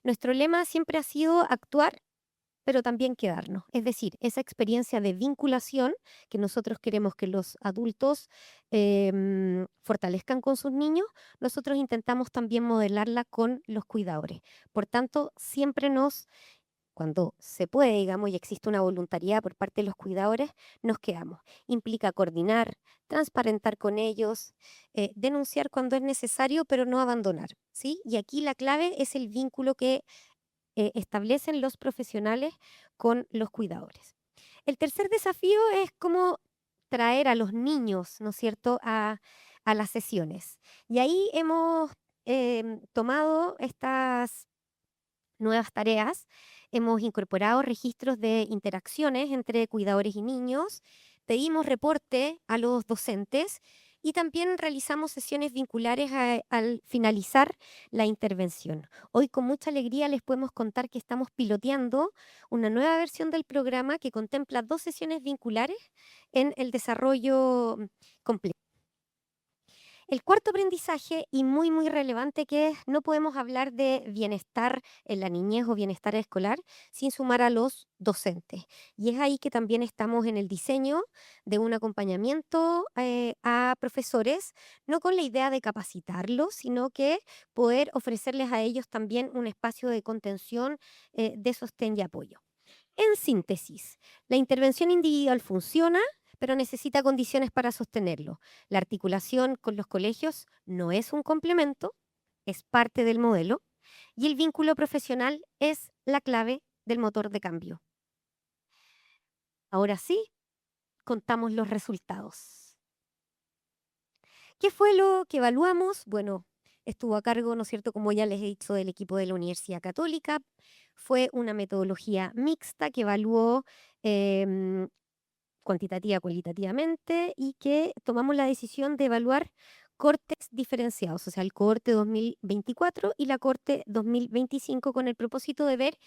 Nuestro lema siempre ha sido actuar, pero también quedarnos. Es decir, esa experiencia de vinculación que nosotros queremos que los adultos fortalezcan con sus niños, nosotros intentamos también modelarla con los cuidadores. Por tanto, siempre cuando se puede, digamos, y existe una voluntariedad por parte de los cuidadores, nos quedamos. Implica coordinar, transparentar con ellos, denunciar cuando es necesario, pero no abandonar, ¿sí? Y aquí la clave es el vínculo que establecen los profesionales con los cuidadores. El tercer desafío es cómo traer a los niños, ¿no es cierto?, a las sesiones. Y ahí hemos tomado estas nuevas tareas, hemos incorporado registros de interacciones entre cuidadores y niños, pedimos reporte a los docentes y también realizamos sesiones vinculares al finalizar la intervención. Hoy con mucha alegría les podemos contar que estamos piloteando una nueva versión del programa que contempla 2 sesiones vinculares en el desarrollo completo. El cuarto aprendizaje, y muy, muy relevante, que es no podemos hablar de bienestar en la niñez o bienestar escolar sin sumar a los docentes. Y es ahí que también estamos en el diseño de un acompañamiento a profesores, no con la idea de capacitarlos, sino que poder ofrecerles a ellos también un espacio de contención, de sostén y apoyo. En síntesis, la intervención individual funciona, pero necesita condiciones para sostenerlo. La articulación con los colegios no es un complemento, es parte del modelo, y el vínculo profesional es la clave del motor de cambio. Ahora sí, contamos los resultados. ¿Qué fue lo que evaluamos? Bueno, estuvo a cargo, ¿no es cierto?, como ya les he dicho, del equipo de la Universidad Católica. Fue una metodología mixta que evaluó cuantitativa, cualitativamente, y que tomamos la decisión de evaluar cortes diferenciados, o sea, el cohorte 2024 y la cohorte 2025, con el propósito de ver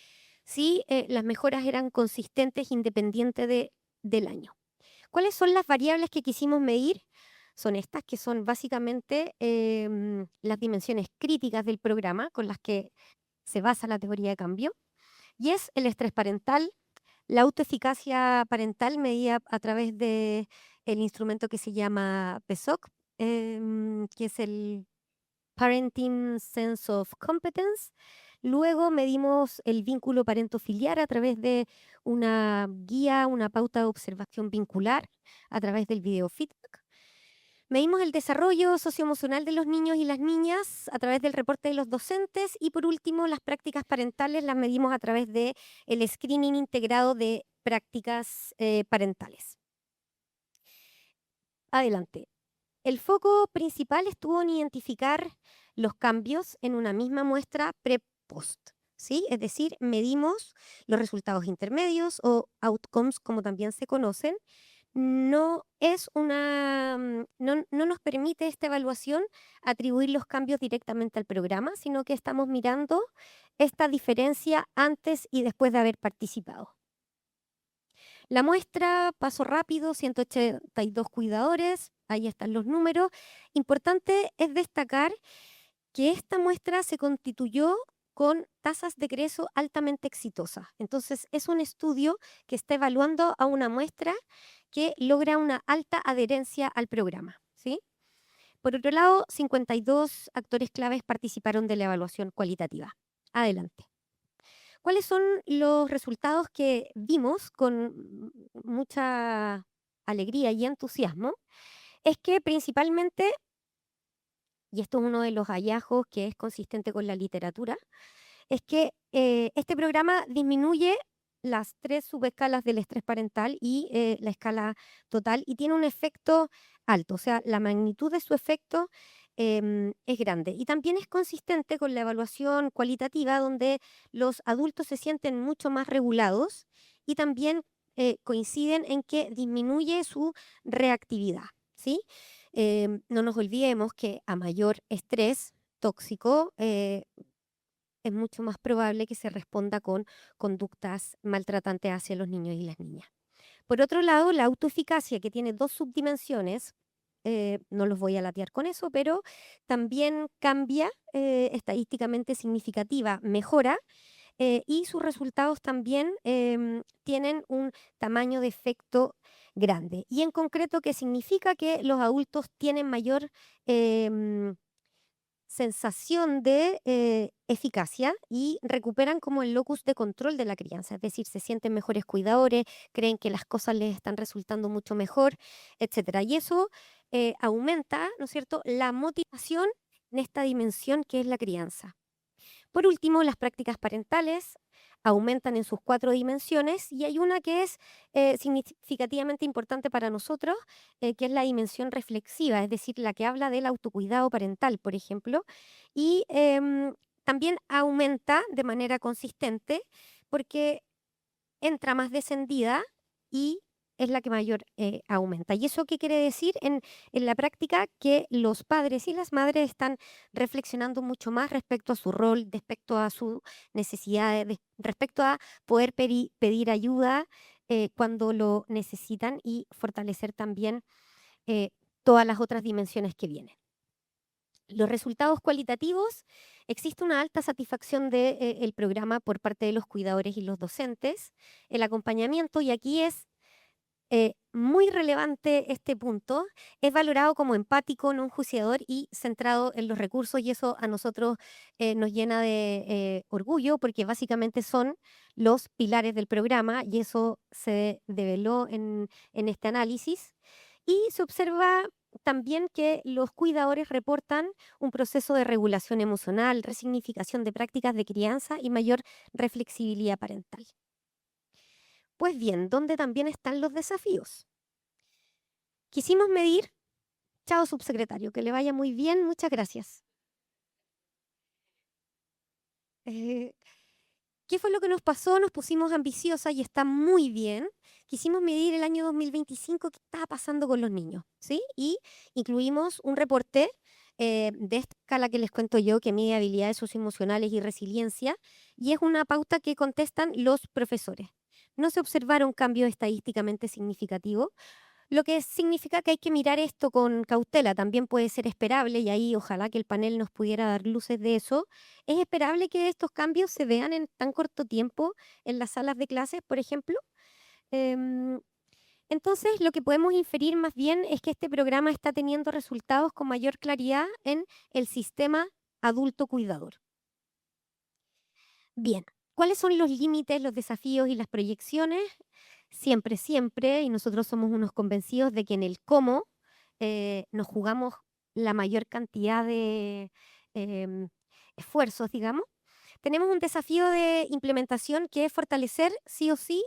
si las mejoras eran consistentes independiente del año. ¿Cuáles son las variables que quisimos medir? Son estas, que son básicamente las dimensiones críticas del programa con las que se basa la teoría de cambio, y es el estrés parental, la autoeficacia parental medida a través del instrumento que se llama PESOC, que es el Parenting Sense of Competence. Luego medimos el vínculo parentofiliar a través de una guía, una pauta de observación vincular a través del videofeedback. Medimos el desarrollo socioemocional de los niños y las niñas a través del reporte de los docentes, y por último las prácticas parentales las medimos a través del screening integrado de prácticas parentales. Adelante. El foco principal estuvo en identificar los cambios en una misma muestra pre-post, ¿sí? Es decir, medimos los resultados intermedios o outcomes, como también se conocen. No nos permite esta evaluación atribuir los cambios directamente al programa, sino que estamos mirando esta diferencia antes y después de haber participado. La muestra, paso rápido, 182 cuidadores, ahí están los números. Importante es destacar que esta muestra se constituyó con tasas de egreso altamente exitosas. Entonces, es un estudio que está evaluando a una muestra que logra una alta adherencia al programa, ¿sí? Por otro lado, 52 actores claves participaron de la evaluación cualitativa. Adelante. ¿Cuáles son los resultados que vimos con mucha alegría y entusiasmo? Es que principalmente, y esto es uno de los hallazgos que es consistente con la literatura, es que este programa disminuye las 3 subescalas del estrés parental y la escala total, y tiene un efecto alto, o sea, la magnitud de su efecto es grande. Y también es consistente con la evaluación cualitativa, donde los adultos se sienten mucho más regulados y también coinciden en que disminuye su reactividad, ¿sí? No nos olvidemos que a mayor estrés tóxico, es mucho más probable que se responda con conductas maltratantes hacia los niños y las niñas. Por otro lado, la autoeficacia, que tiene 2 subdimensiones, no los voy a latear con eso, pero también cambia, estadísticamente significativa, mejora, y sus resultados también tienen un tamaño de efecto grande. Y en concreto, ¿qué significa? Que los adultos tienen mayor sensación de eficacia y recuperan como el locus de control de la crianza, es decir, se sienten mejores cuidadores, creen que las cosas les están resultando mucho mejor, etcétera. Y eso aumenta, ¿no es cierto?, la motivación en esta dimensión que es la crianza. Por último, las prácticas parentales aumentan en sus 4 dimensiones, y hay una que es significativamente importante para nosotros, que es la dimensión reflexiva, es decir, la que habla del autocuidado parental, por ejemplo, y también aumenta de manera consistente porque entra más descendida y es la que mayor aumenta. ¿Y eso qué quiere decir? En la práctica, que los padres y las madres están reflexionando mucho más respecto a su rol, respecto a sus necesidades, respecto a poder pedir ayuda cuando lo necesitan, y fortalecer también eh, todas las otras dimensiones que vienen. Los resultados cualitativos: existe una alta satisfacción del programa por parte de los cuidadores y los docentes. El acompañamiento, y aquí es muy relevante este punto, es valorado como empático, no enjuiciador y centrado en los recursos, y eso a nosotros nos llena de orgullo, porque básicamente son los pilares del programa, y eso se develó en este análisis. Y se observa también que los cuidadores reportan un proceso de regulación emocional, resignificación de prácticas de crianza y mayor reflexibilidad parental. Pues bien, ¿dónde también están los desafíos? Quisimos medir, chao subsecretario, que le vaya muy bien, muchas gracias. Eh, ¿Qué fue lo que nos pasó? Nos pusimos ambiciosas y está muy bien. Quisimos medir el año 2025 qué estaba pasando con los niños, ¿sí? Y incluimos un reporte de esta escala que les cuento yo, que mide habilidades socioemocionales y resiliencia, y es una pauta que contestan los profesores. No se observaron cambios estadísticamente significativos, lo que significa que hay que mirar esto con cautela. También puede ser esperable, y ahí ojalá que el panel nos pudiera dar luces de eso. Es esperable que estos cambios se vean en tan corto tiempo en las salas de clases, por ejemplo. Em, entonces, lo que podemos inferir más bien es que este programa está teniendo resultados con mayor claridad en el sistema adulto cuidador. Bien, ¿cuáles son los límites, los desafíos y las proyecciones? Siempre, siempre, y nosotros somos unos convencidos de que en el cómo nos jugamos la mayor cantidad de em, esfuerzos, digamos. Tenemos un desafío de implementación, que es fortalecer sí o sí,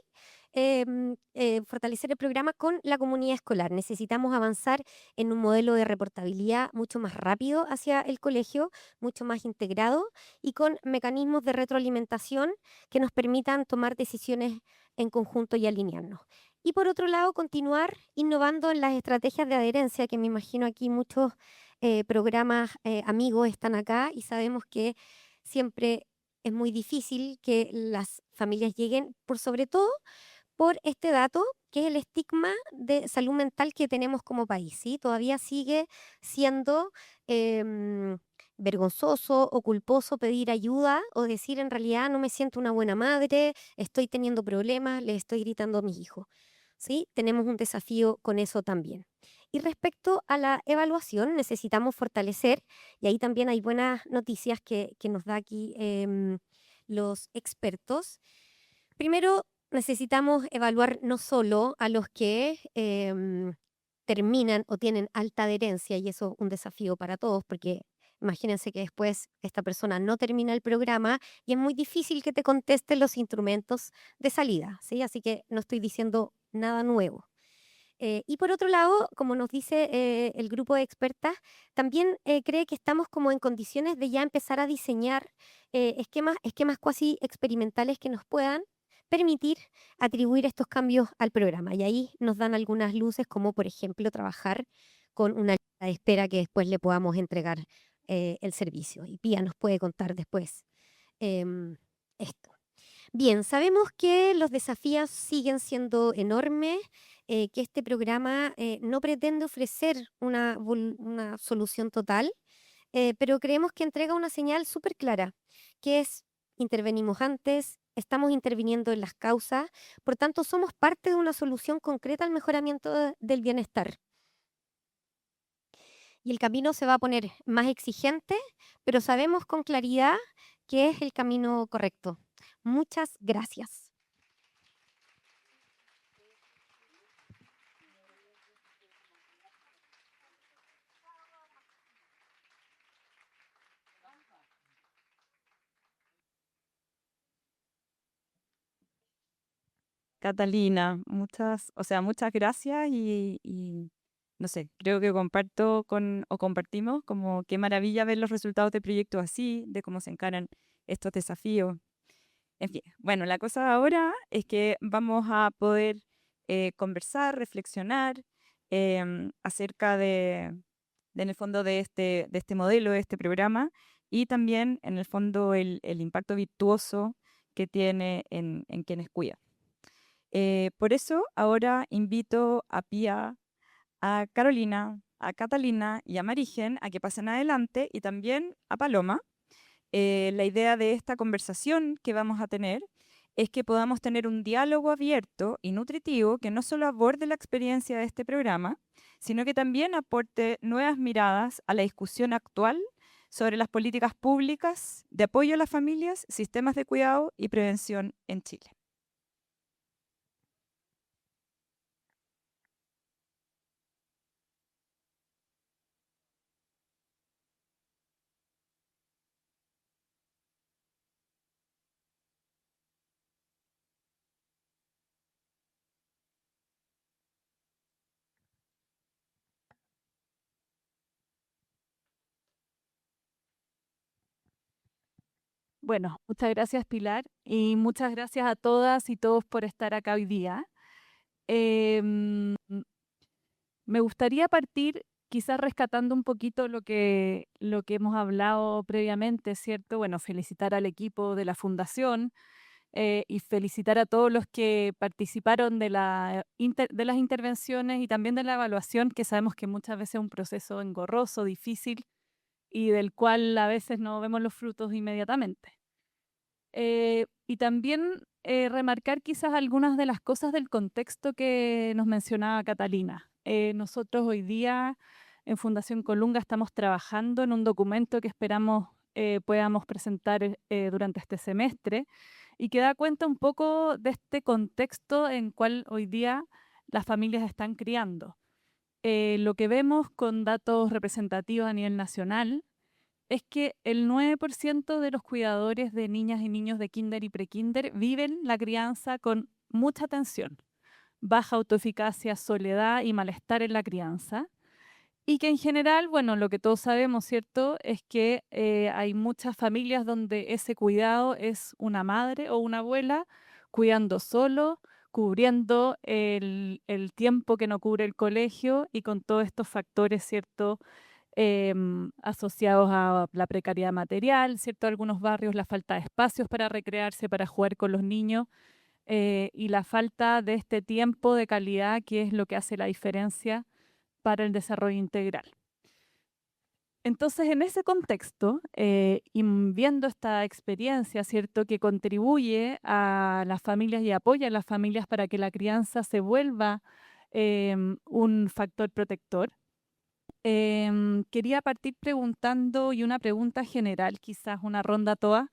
fortalecer el programa con la comunidad escolar. Necesitamos avanzar en un modelo de reportabilidad mucho más rápido hacia el colegio, mucho más integrado y con mecanismos de retroalimentación que nos permitan tomar decisiones en conjunto y alinearnos. Y por otro lado, continuar innovando en las estrategias de adherencia, que me imagino aquí muchos programas amigos están acá, y sabemos que siempre es muy difícil que las familias lleguen, por sobre todo por este dato, que es el estigma de salud mental que tenemos como país, ¿sí? Todavía sigue siendo vergonzoso o culposo pedir ayuda o decir, en realidad no me siento una buena madre, estoy teniendo problemas, le estoy gritando a mis hijos, ¿sí? Tenemos un desafío con eso también. Y respecto a la evaluación, necesitamos fortalecer, y ahí también hay buenas noticias que nos da aquí los expertos. Primero, necesitamos evaluar no solo a los que terminan o tienen alta adherencia, y eso es un desafío para todos, porque Imagínense que después esta persona no termina el programa y es muy difícil que te contesten los instrumentos de salida, ¿sí? Así que no estoy diciendo nada nuevo. Y por otro lado, como nos dice el grupo de expertas, también cree que estamos como en condiciones de ya empezar a diseñar esquemas cuasi experimentales que nos puedan permitir atribuir estos cambios al programa. Y ahí nos dan algunas luces, como por ejemplo trabajar con una lista de espera que después le podamos entregar el servicio. Y Pía nos puede contar después esto. Bien, sabemos que los desafíos siguen siendo enormes, que este programa no pretende ofrecer una solución total, pero creemos que entrega una señal súper clara, que es intervenimos antes, estamos interviniendo en las causas, por tanto somos parte de una solución concreta al mejoramiento del bienestar. Y el camino se va a poner más exigente, pero sabemos con claridad que es el camino correcto. Muchas gracias. Catalina, muchas gracias y no sé, creo que compartimos como qué maravilla ver los resultados de proyectos así, de cómo se encaran estos desafíos. En fin, bueno, la cosa ahora es que vamos a poder conversar, reflexionar acerca en el fondo de este modelo, de este programa, y también en el fondo el impacto virtuoso que tiene en quienes cuidan. Por eso ahora invito a Pía, a Carolina, a Catalina y a Marigen a que pasen adelante y también a Paloma. La idea de esta conversación que vamos a tener es que podamos tener un diálogo abierto y nutritivo que no solo aborde la experiencia de este programa, sino que también aporte nuevas miradas a la discusión actual sobre las políticas públicas de apoyo a las familias, sistemas de cuidado y prevención en Chile. Bueno, muchas gracias Pilar y muchas gracias a todas y todos por estar acá hoy día. Em, Me gustaría partir quizás rescatando un poquito lo que hemos hablado previamente, ¿cierto? Bueno, felicitar al equipo de la Fundación y felicitar a todos los que participaron de las intervenciones y también de la evaluación, que sabemos que muchas veces es un proceso engorroso, difícil y del cual a veces no vemos los frutos inmediatamente. Y también remarcar quizás algunas de las cosas del contexto que nos mencionaba Catalina. Nosotros hoy día en Fundación Colunga estamos trabajando en un documento que esperamos podamos presentar durante este semestre y que da cuenta un poco de este contexto en cual hoy día las familias están criando. Lo que vemos con datos representativos a nivel nacional es que el 9% de los cuidadores de niñas y niños de kinder y prekinder viven la crianza con mucha tensión, baja autoeficacia, soledad y malestar en la crianza. Y que en general, bueno, lo que todos sabemos, ¿cierto? Es que hay muchas familias donde ese cuidado es una madre o una abuela cuidando solo, cubriendo el tiempo que no cubre el colegio y con todos estos factores, ¿cierto? Asociados a la precariedad material, ¿cierto? Algunos barrios, la falta de espacios para recrearse, para jugar con los niños y la falta de este tiempo de calidad que es lo que hace la diferencia para el desarrollo integral. Entonces, en ese contexto, y viendo esta experiencia, ¿cierto?, que contribuye a las familias y apoya a las familias para que la crianza se vuelva un factor protector, quería partir preguntando, y una pregunta general, quizás una ronda toda,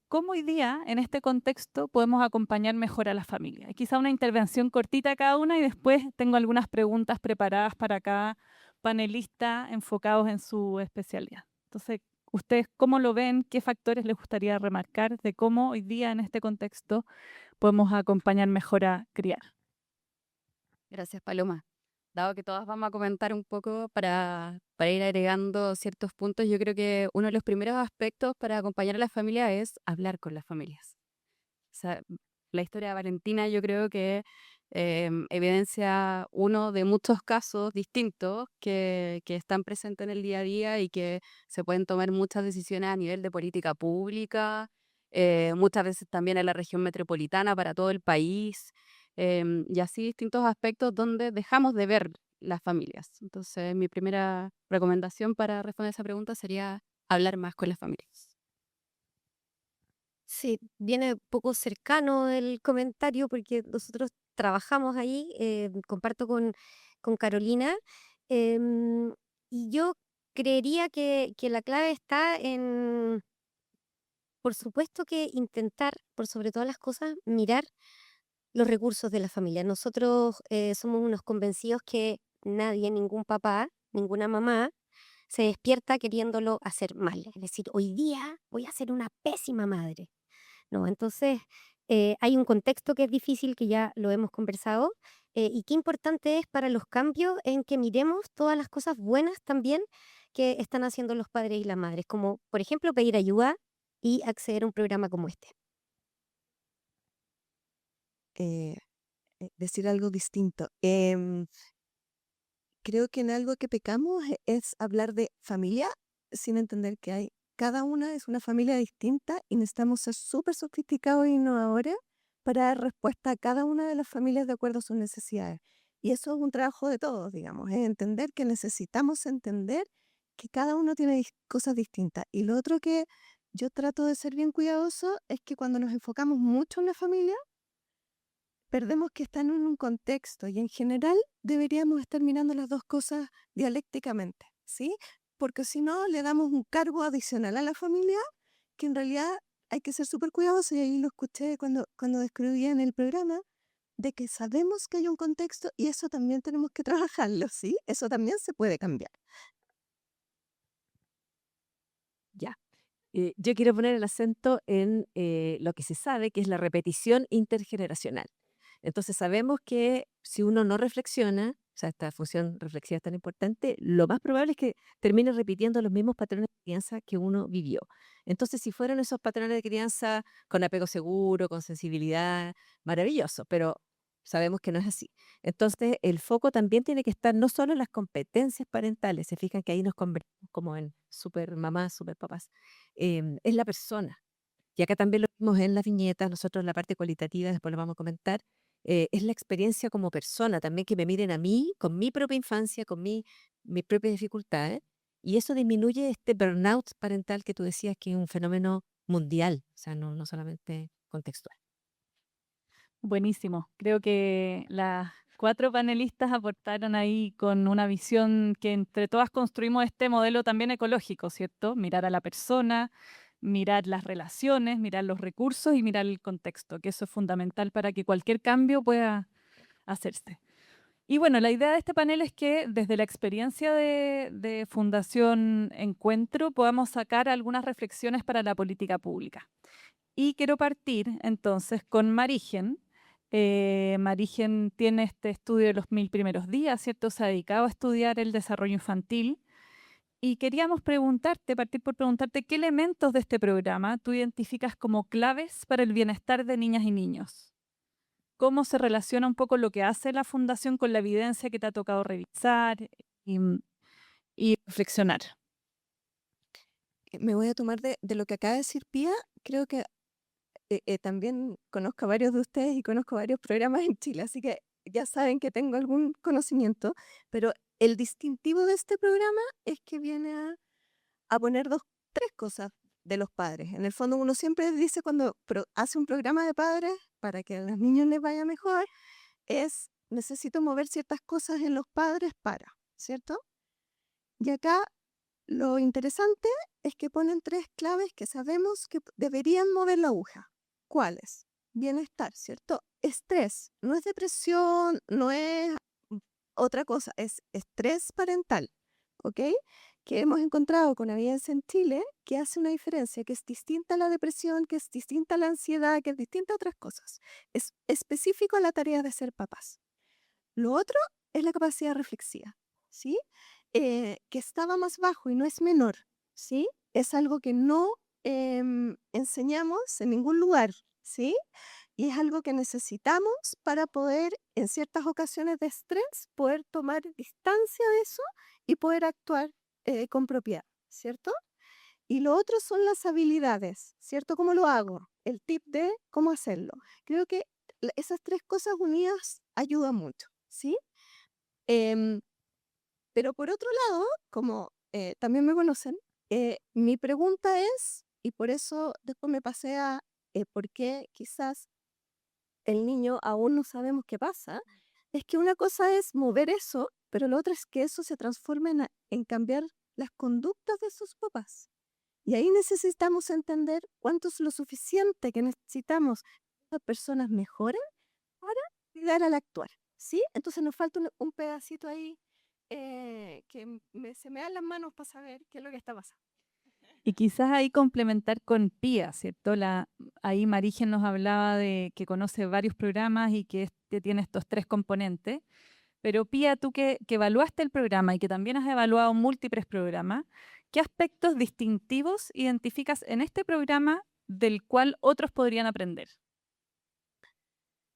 ¿cómo hoy día, en este contexto, podemos acompañar mejor a las familias? Quizá una intervención cortita cada una y después tengo algunas preguntas preparadas para cada panelistas enfocados en su especialidad. Entonces, ¿ustedes cómo lo ven? ¿Qué factores les gustaría remarcar de cómo hoy día en este contexto podemos acompañar mejor a criar? Gracias, Paloma. Dado que todas vamos a comentar un poco para ir agregando ciertos puntos, yo creo que uno de los primeros aspectos para acompañar a la familia es hablar con las familias. O sea, la historia de Valentina yo creo que evidencia uno de muchos casos distintos que están presentes en el día a día y que se pueden tomar muchas decisiones a nivel de política pública, muchas veces también en la región metropolitana para todo el país, y así distintos aspectos donde dejamos de ver las familias. Entonces, mi primera recomendación para responder esa pregunta sería hablar más con las familias. Sí, viene poco cercano el comentario porque nosotros trabajamos ahí, comparto con Carolina, em, y yo creería que la clave está en, por supuesto que intentar, por sobre todas las cosas, mirar los recursos de la familia. Nosotros somos unos convencidos que nadie, ningún papá, ninguna mamá, se despierta queriéndolo hacer mal. Es decir, hoy día voy a ser una pésima madre. No, entonces hay un contexto que es difícil, que ya lo hemos conversado, y qué importante es para los cambios en que miremos todas las cosas buenas también que están haciendo los padres y las madres, como por ejemplo pedir ayuda y acceder a un programa como este. eh, decir algo distinto. Creo que en algo que pecamos es hablar de familia sin entender que cada una es una familia distinta y necesitamos ser súper sofisticados e innovadores para dar respuesta a cada una de las familias de acuerdo a sus necesidades. Y eso es un trabajo de todos, digamos, es entender que necesitamos entender que cada uno tiene cosas distintas. Y lo otro que yo trato de ser bien cuidadoso es que cuando nos enfocamos mucho en la familia, perdemos que están en un contexto y en general deberíamos estar mirando las dos cosas dialécticamente, ¿sí? Porque si no, le damos un cargo adicional a la familia que en realidad hay que ser súper cuidadoso, y ahí lo escuché cuando describía en el programa, de que sabemos que hay un contexto y eso también tenemos que trabajarlo, ¿sí? Eso también se puede cambiar. Ya. Yo quiero poner el acento en lo que se sabe, que es la repetición intergeneracional. Entonces sabemos que si uno no reflexiona, o sea, esta función reflexiva es tan importante, lo más probable es que termine repitiendo los mismos patrones de crianza que uno vivió. Entonces, si fueron esos patrones de crianza con apego seguro, con sensibilidad, maravilloso, pero sabemos que no es así. Entonces, el foco también tiene que estar no solo en las competencias parentales, se fijan que ahí nos convertimos como en super mamás, super papás, es la persona. Y acá también lo vimos en las viñetas, nosotros en la parte cualitativa, después lo vamos a comentar, es la experiencia como persona, también que me miren a mí, con mi propia infancia, con mis propias dificultades, y eso disminuye este burnout parental que tú decías que es un fenómeno mundial, o sea, no solamente contextual. Buenísimo. Creo que las 4 panelistas aportaron ahí con una visión que entre todas construimos este modelo también ecológico, ¿cierto? Mirar a la persona, mirar las relaciones, mirar los recursos y mirar el contexto, que eso es fundamental para que cualquier cambio pueda hacerse. Y bueno, la idea de este panel es que desde la experiencia de Fundación Encuentro podamos sacar algunas reflexiones para la política pública. Y quiero partir entonces con Marigen. Marigen tiene este estudio de los 1000 primeros días, ¿cierto? Se ha dedicado a estudiar el desarrollo infantil. Y queríamos partir por preguntarte qué elementos de este programa tú identificas como claves para el bienestar de niñas y niños. ¿Cómo se relaciona un poco lo que hace la Fundación con la evidencia que te ha tocado revisar y, y reflexionar? Me voy a tomar de lo que acaba de decir Pía. Creo que también conozco a varios de ustedes y conozco varios programas en Chile, así que ya saben que tengo algún conocimiento, pero el distintivo de este programa es que viene a poner tres cosas de los padres. En el fondo uno siempre dice cuando hace un programa de padres para que a los niños les vaya mejor, necesito mover ciertas cosas en los padres ¿cierto? Y acá lo interesante es que ponen tres claves que sabemos que deberían mover la aguja. ¿Cuáles? Bienestar, ¿cierto? Estrés, no es depresión, no es otra cosa, es estrés parental. ¿ok? Que hemos encontrado con evidencia en Chile que hace una diferencia, que es distinta a la depresión, que es distinta a la ansiedad, que es distinta a otras cosas. Es específico a la tarea de ser papás. Lo otro es la capacidad reflexiva, ¿sí? Que estaba más bajo y no es menor, ¿sí? Es algo que no enseñamos en ningún lugar, ¿sí? Y es algo que necesitamos para poder, en ciertas ocasiones de estrés, poder tomar distancia de eso y poder actuar con propiedad, ¿cierto? Y lo otro son las habilidades, ¿cierto? ¿Cómo lo hago? El tip de cómo hacerlo. Creo que esas tres cosas unidas ayudan mucho, ¿sí? Em, pero por otro lado, como también me conocen, mi pregunta es, y por eso después me pasé a por qué quizás el niño aún no sabemos qué pasa, es que una cosa es mover eso, pero lo otro es que eso se transforme en cambiar las conductas de sus papás. Y ahí necesitamos entender cuánto es lo suficiente que necesitamos que las personas mejoren para llegar al actuar, ¿sí? Entonces nos falta un pedacito ahí se me dan las manos para saber qué es lo que está pasando. Y quizás ahí complementar con Pía, ¿cierto? Ahí Marigen nos hablaba de que conoce varios programas y que este tiene estos tres componentes. Pero Pía, tú que evaluaste el programa y que también has evaluado múltiples programas, ¿qué aspectos distintivos identificas en este programa del cual otros podrían aprender?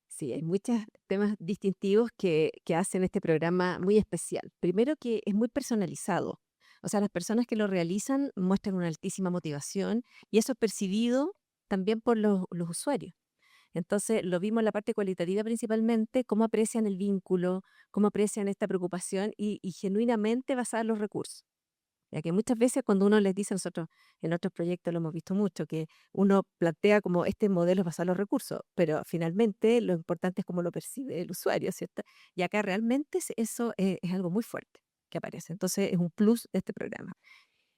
Sí, hay muchos temas distintivos que hacen este programa muy especial. Primero que es muy personalizado. O sea, las personas que lo realizan muestran una altísima motivación y eso es percibido también por los usuarios. Entonces, lo vimos en la parte cualitativa principalmente, cómo aprecian el vínculo, cómo aprecian esta preocupación y genuinamente basada en los recursos. Ya que muchas veces cuando uno les dice, nosotros en otros proyectos lo hemos visto mucho, que uno plantea como este modelo es basado en los recursos, pero finalmente lo importante es cómo lo percibe el usuario, ¿cierto? Y acá realmente eso es algo muy fuerte que aparece. Entonces, es un plus de este programa.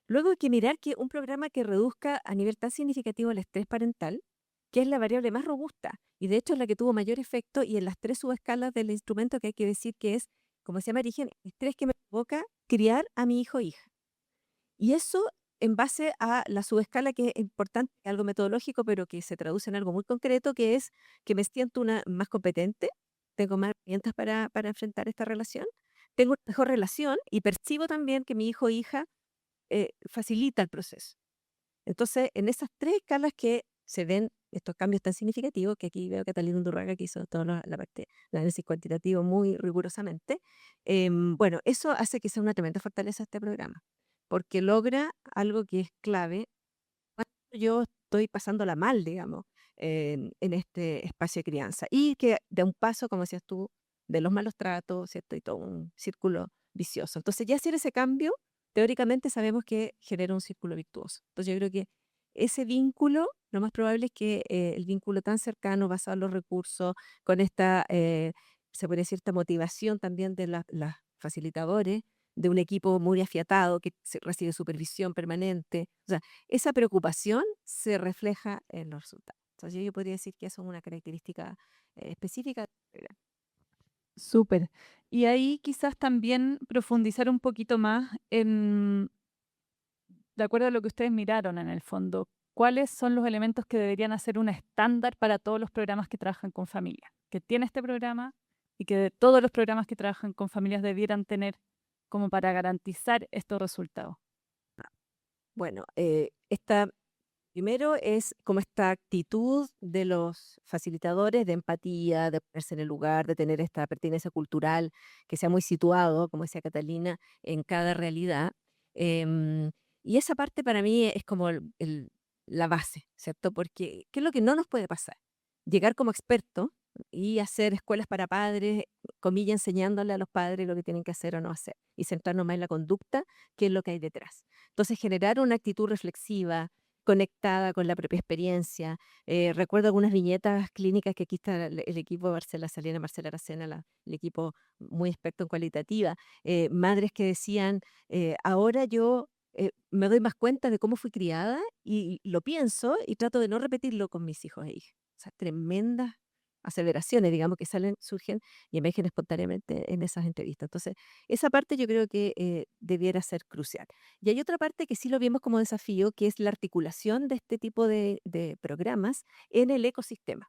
Luego hay que mirar que un programa que reduzca a nivel tan significativo el estrés parental, que es la variable más robusta, y de hecho es la que tuvo mayor efecto, y en las tres subescalas del instrumento que hay que decir que es, como se llama Origen, estrés que me provoca criar a mi hijo o hija. Y eso en base a la subescala que es importante, algo metodológico, pero que se traduce en algo muy concreto, que es que me siento más competente, tengo más herramientas para enfrentar esta relación, tengo una mejor relación y percibo también que mi hijo o hija facilita el proceso. Entonces, en esas tres escalas que se ven estos cambios tan significativos, que aquí veo a Catalina Undurraga que hizo toda la parte del análisis cuantitativo muy rigurosamente, bueno, eso hace que sea una tremenda fortaleza este programa, porque logra algo que es clave cuando yo estoy pasándola mal, digamos, en este espacio de crianza, y que de un paso, como decías tú, de los malos tratos, ¿cierto? Y todo un círculo vicioso. Entonces, ya hacer ese cambio, teóricamente sabemos que genera un círculo virtuoso. Entonces, yo creo que ese vínculo, lo más probable es que el vínculo tan cercano, basado en los recursos, con esta, se puede decir, esta motivación también de las facilitadores, de un equipo muy afiatado que recibe supervisión permanente. O sea, esa preocupación se refleja en los resultados. Entonces, yo podría decir que eso es una característica específica del programa. Súper. Y ahí quizás también profundizar un poquito más de acuerdo a lo que ustedes miraron en el fondo, ¿cuáles son los elementos que deberían hacer un estándar para todos los programas que trabajan con familias? Que tiene este programa y que de todos los programas que trabajan con familias debieran tener como para garantizar estos resultados. Bueno, primero es como esta actitud de los facilitadores de empatía, de ponerse en el lugar, de tener esta pertenencia cultural, que sea muy situado, como decía Catalina, en cada realidad. Em, y esa parte para mí es como la base, ¿cierto? Porque, ¿qué es lo que no nos puede pasar? Llegar como experto y hacer escuelas para padres, comillas, enseñándole a los padres lo que tienen que hacer o no hacer, y centrarnos más en la conducta, que es lo que hay detrás. Entonces, generar una actitud reflexiva, conectada con la propia experiencia. Recuerdo algunas viñetas clínicas que aquí está el equipo de Marcela Salina, Marcela Aracena, el equipo muy experto en cualitativa, madres que decían, ahora yo me doy más cuenta de cómo fui criada y lo pienso y trato de no repetirlo con mis hijos e hijas. O sea, tremendas aceleraciones, digamos, que surgen y emergen espontáneamente en esas entrevistas. Entonces, esa parte yo creo que debiera ser crucial. Y hay otra parte que sí lo vimos como desafío, que es la articulación de este tipo de programas en el ecosistema.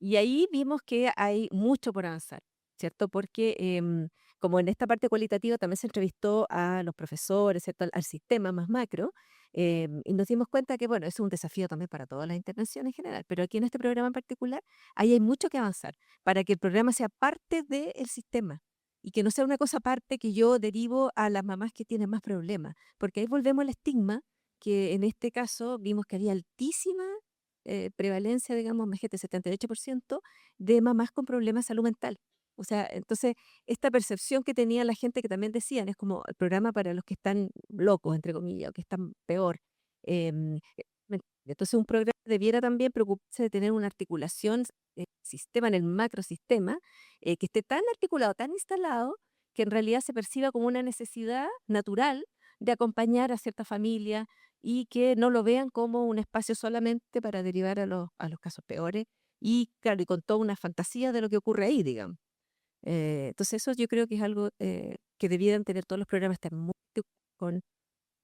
Y ahí vimos que hay mucho por avanzar, ¿cierto? Porque como en esta parte cualitativa también se entrevistó a los profesores, ¿cierto? Al sistema más macro, y nos dimos cuenta que, bueno, es un desafío también para todas las intervenciones en general, pero aquí en este programa en particular, ahí hay mucho que avanzar para que el programa sea parte del sistema y que no sea una cosa aparte que yo derivo a las mamás que tienen más problemas, porque ahí volvemos al estigma que en este caso vimos que había altísima prevalencia, digamos, imagínate, 78% de mamás con problemas de salud mental. O sea, entonces, esta percepción que tenía la gente que también decían, es como el programa para los que están locos, entre comillas, o que están peor. Entonces, un programa debiera también preocuparse de tener una articulación, sistema en el macrosistema, que esté tan articulado, tan instalado, que en realidad se perciba como una necesidad natural de acompañar a cierta familia, y que no lo vean como un espacio solamente para derivar a los casos peores y, claro, y con toda una fantasía de lo que ocurre ahí, digamos. Entonces eso yo creo que es algo que debieran tener todos los programas, estar muy con,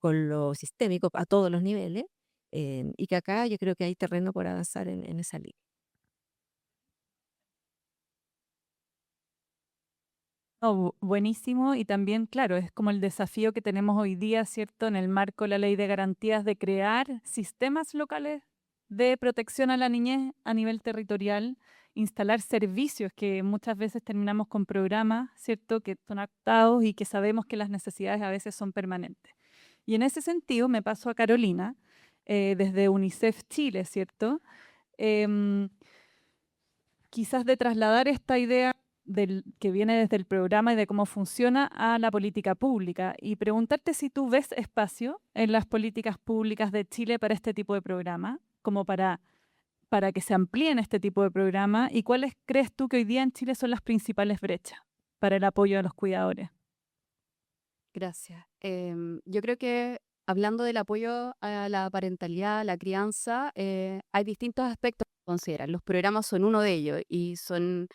con lo sistémico a todos los niveles, y que acá yo creo que hay terreno por avanzar en esa línea. No, buenísimo y también, claro, es como el desafío que tenemos hoy día, ¿cierto? En el marco de la Ley de Garantías de crear sistemas locales de protección a la niñez a nivel territorial, instalar servicios que muchas veces terminamos con programas, ¿cierto? Que son actados y que sabemos que las necesidades a veces son permanentes. Y en ese sentido me paso a Carolina, desde UNICEF Chile, ¿cierto? Em, Quizás de trasladar esta idea que viene desde el programa y de cómo funciona a la política pública y preguntarte si tú ves espacio en las políticas públicas de Chile para este tipo de programa, como para que se amplíen este tipo de programa y cuáles crees tú que hoy día en Chile son las principales brechas para el apoyo a los cuidadores. Gracias. Yo creo que hablando del apoyo a la parentalidad, a la crianza, hay distintos aspectos que considerar. Los programas son uno de ellos y son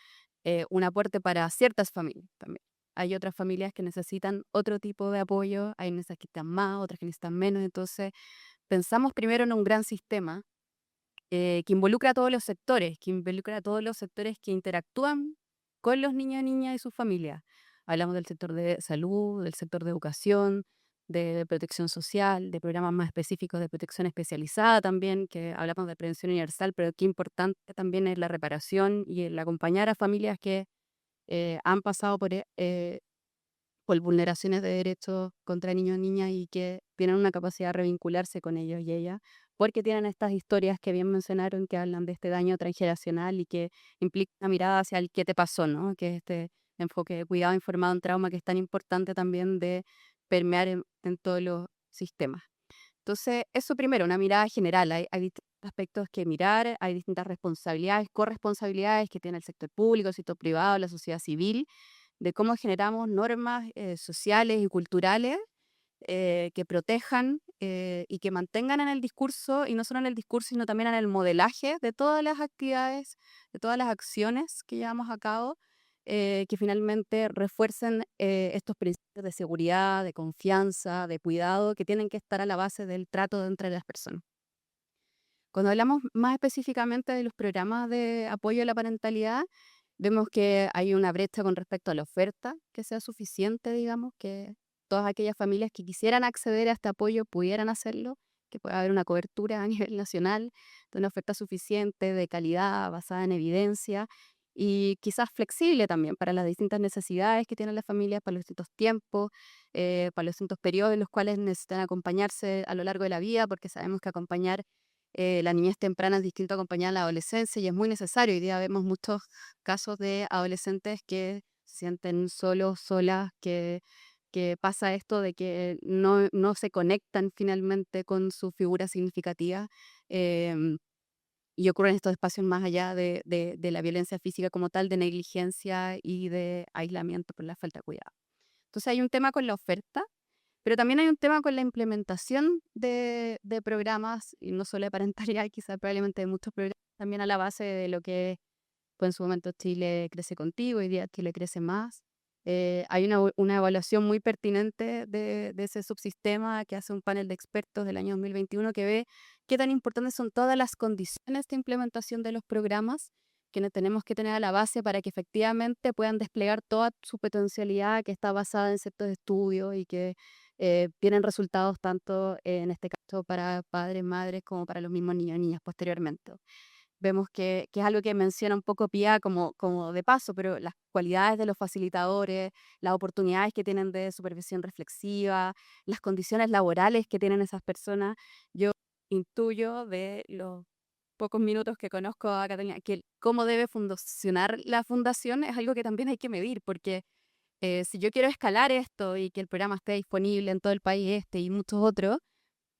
un aporte para ciertas familias también. Hay otras familias que necesitan otro tipo de apoyo, hay unas que necesitan más, otras que necesitan menos. Entonces, pensamos primero en un gran sistema que involucra a todos los sectores, que involucra a todos los sectores que interactúan con los niños y niñas y sus familias. Hablamos del sector de salud, del sector de educación, de protección social, de programas más específicos de protección especializada también, que hablamos de prevención universal, pero qué importante también es la reparación y el acompañar a familias que han pasado por vulneraciones de derechos contra niños y niñas y que tienen una capacidad de revincularse con ellos y ellas, porque tienen estas historias que bien mencionaron que hablan de este daño transgeneracional y que implica una mirada hacia el qué te pasó, ¿no? Que es este enfoque de cuidado informado en trauma que es tan importante también de permear en todos los sistemas. Entonces, eso primero, una mirada general. Hay distintos aspectos que mirar, hay distintas responsabilidades, corresponsabilidades que tiene el sector público, el sector privado, la sociedad civil, de cómo generamos normas sociales y culturales que protejan y que mantengan en el discurso, y no solo en el discurso, sino también en el modelaje de todas las actividades, de todas las acciones que llevamos a cabo, que finalmente refuercen estos principios de seguridad, de confianza, de cuidado, que tienen que estar a la base del trato entre las personas. Cuando hablamos más específicamente de los programas de apoyo a la parentalidad, vemos que hay una brecha con respecto a la oferta que sea suficiente, digamos, que todas aquellas familias que quisieran acceder a este apoyo pudieran hacerlo, que pueda haber una cobertura a nivel nacional de una oferta suficiente, de calidad, basada en evidencia y quizás flexible también para las distintas necesidades que tienen las familias, para los distintos tiempos, para los distintos periodos en los cuales necesitan acompañarse a lo largo de la vida, porque sabemos que acompañar la niñez temprana es distinto a acompañar a la adolescencia y es muy necesario. Hoy día vemos muchos casos de adolescentes que se sienten solos, solas, que pasa esto de que no se conectan finalmente con su figura significativa, em, y ocurren estos espacios más allá de la violencia física como tal, de negligencia y de aislamiento por la falta de cuidado. Entonces hay un tema con la oferta, pero también hay un tema con la implementación de programas, y no solo de parentalidad, quizás probablemente de muchos programas, también a la base de lo que pues en su momento Chile crece contigo, hoy día Chile crece más. Hay una evaluación muy pertinente de ese subsistema que hace un panel de expertos del año 2021 que ve qué tan importantes son todas las condiciones de implementación de los programas que tenemos que tener a la base para que efectivamente puedan desplegar toda su potencialidad que está basada en ciertos estudios y que tienen resultados tanto en este caso para padres, madres, como para los mismos niños y niñas posteriormente. Vemos que es algo que menciona un poco Pía como de paso, pero las cualidades de los facilitadores, las oportunidades que tienen de supervisión reflexiva, las condiciones laborales que tienen esas personas, yo intuyo de los pocos minutos que conozco a Catalina, que cómo debe funcionar la fundación es algo que también hay que medir, porque si yo quiero escalar esto y que el programa esté disponible en todo el país este y muchos otros,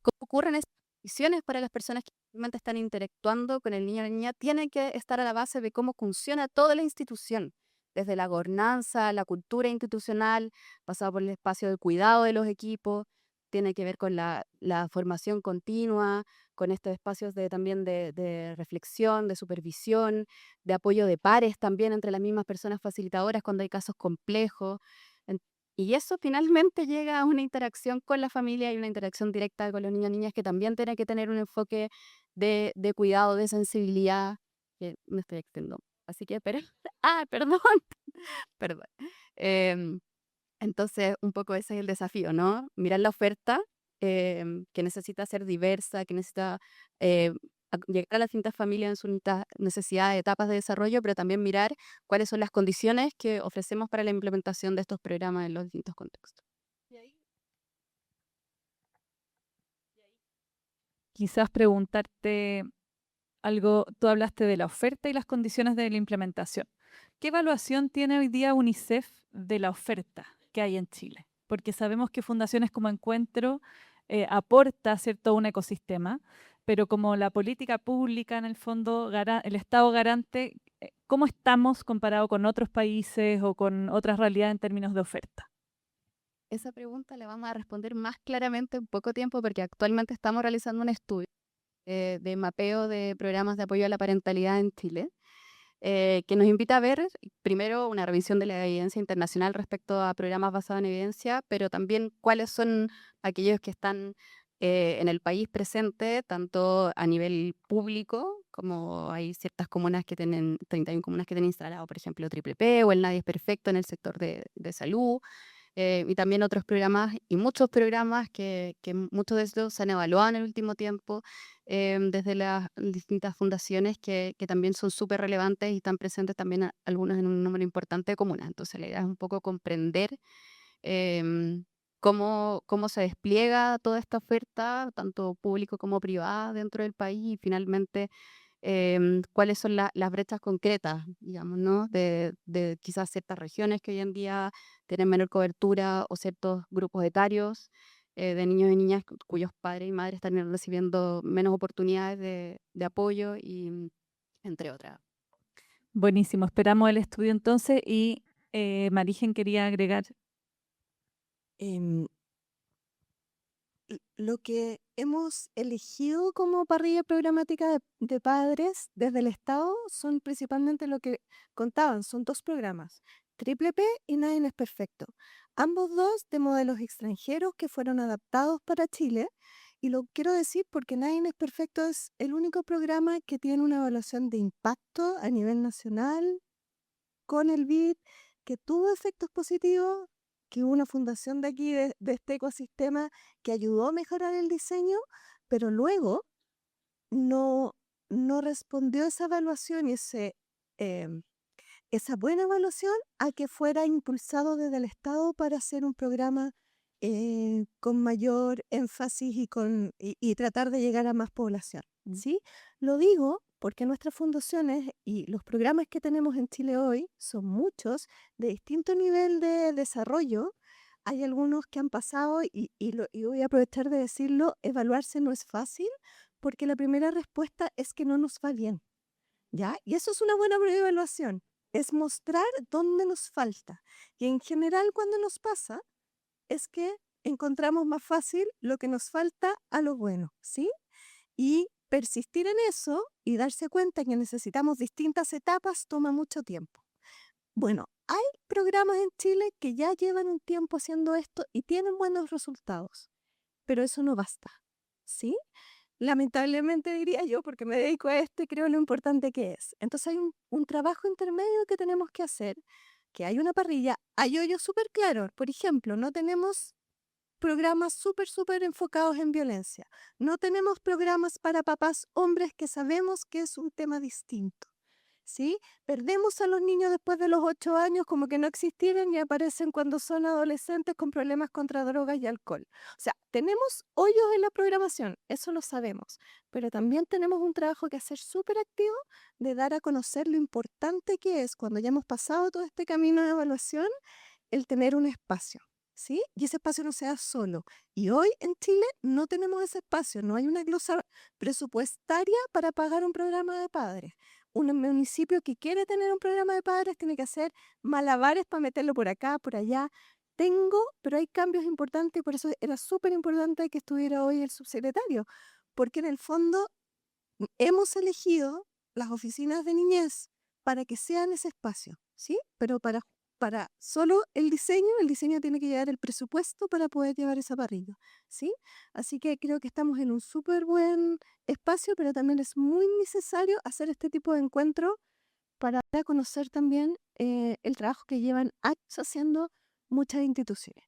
¿cómo ocurren esas condiciones para las personas que realmente están interactuando con el niño o la niña? Tiene que estar a la base de cómo funciona toda la institución, desde la gobernanza, la cultura institucional, pasado por el espacio de cuidado de los equipos, tiene que ver con la formación continua, con estos espacios también de reflexión, de supervisión, de apoyo de pares también entre las mismas personas facilitadoras cuando hay casos complejos. En- y eso finalmente llega a una interacción con la familia y una interacción directa con los niños y niñas que también tiene que tener un enfoque de cuidado, de sensibilidad, que me estoy extendiendo. Así que, pero, perdón, perdón. Em, entonces, un poco ese es el desafío, ¿no? Mirar la oferta, que necesita ser diversa, que necesita eh, llegar a las distintas familias en sus necesidades, etapas de desarrollo, pero también mirar cuáles son las condiciones que ofrecemos para la implementación de estos programas en los distintos contextos. Quizás preguntarte algo, tú hablaste de la oferta y las condiciones de la implementación. ¿Qué evaluación tiene hoy día UNICEF de la oferta que hay en Chile? Porque sabemos que fundaciones como Encuentro aporta, ¿cierto?, un ecosistema, pero como la política pública, en el fondo, el Estado garante, ¿cómo estamos comparado con otros países o con otras realidades en términos de oferta? Esa pregunta la vamos a responder más claramente en poco tiempo porque actualmente estamos realizando un estudio de mapeo de programas de apoyo a la parentalidad en Chile, que nos invita a ver primero una revisión de la evidencia internacional respecto a programas basados en evidencia, pero también cuáles son aquellos que están en el país presente, tanto a nivel público, como hay ciertas comunas que tienen, 31 comunas que tienen instalado, por ejemplo, Triple P o el Nadie es Perfecto en el sector de salud, y también otros programas y muchos programas que muchos de estos se han evaluado en el último tiempo desde las distintas fundaciones que también son súper relevantes y están presentes también algunos en un número importante de comunas. Entonces la idea es un poco comprender em, cómo se despliega toda esta oferta, tanto público como privada dentro del país y finalmente cuáles son las brechas concretas, digamos, ¿no? De quizás ciertas regiones que hoy en día tienen menor cobertura o ciertos grupos etarios de niños y niñas cuyos padres y madres están recibiendo menos oportunidades de apoyo y entre otras. Buenísimo, esperamos el estudio entonces y Marigen quería agregar. Em, lo que hemos elegido como parrilla programática de padres desde el Estado son principalmente lo que contaban, son 2 programas, Triple P y Nadie es Perfecto, ambos 2 de modelos extranjeros que fueron adaptados para Chile. Y lo quiero decir porque Nadie es Perfecto es el único programa que tiene una evaluación de impacto a nivel nacional con el BID, que tuvo efectos positivos, que hubo una fundación de aquí, de este ecosistema, que ayudó a mejorar el diseño, pero luego no, no respondió esa evaluación y esa buena evaluación a que fuera impulsado desde el Estado para hacer un programa con mayor énfasis y tratar de llegar a más población. ¿Sí? Lo digo porque nuestras fundaciones y los programas que tenemos en Chile hoy son muchos de distinto nivel de desarrollo. Hay algunos que han pasado y voy a aprovechar de decirlo, evaluarse no es fácil porque la primera respuesta es que no nos va bien. ¿Ya? Y eso es una buena evaluación, es mostrar dónde nos falta. Y en general cuando nos pasa es que encontramos más fácil lo que nos falta a lo bueno, ¿sí? Y persistir en eso y darse cuenta que necesitamos distintas etapas toma mucho tiempo. Bueno, hay programas en Chile que ya llevan un tiempo haciendo esto y tienen buenos resultados, pero eso no basta, ¿sí? Lamentablemente diría yo, porque me dedico a esto y creo lo importante que es. Entonces hay un trabajo intermedio que tenemos que hacer, que hay una parrilla, hay hoyos súper claros. Por ejemplo, no tenemos programas súper enfocados en violencia. No tenemos programas para papás hombres que sabemos que es un tema distinto. ¿Sí? Perdemos a los niños después de los 8 años como que no existieran y aparecen cuando son adolescentes con problemas contra drogas y alcohol. O sea, tenemos hoyos en la programación, eso lo sabemos, pero también tenemos un trabajo que hacer súper activo de dar a conocer lo importante que es cuando ya hemos pasado todo este camino de evaluación, el tener un espacio. ¿Sí? Y ese espacio no se da solo. Y hoy en Chile no tenemos ese espacio, no hay una glosa presupuestaria para pagar un programa de padres. Un municipio que quiere tener un programa de padres tiene que hacer malabares para meterlo por acá, por allá. Pero hay cambios importantes y por eso era súper importante que estuviera hoy el subsecretario, porque en el fondo hemos elegido las oficinas de niñez para que sean ese espacio, ¿sí? Pero para solo el diseño tiene que llevar el presupuesto para poder llevar esa parrilla, ¿sí? Así que creo que estamos en un súper buen espacio, pero también es muy necesario hacer este tipo de encuentro para dar a conocer también el trabajo que llevan años haciendo muchas instituciones.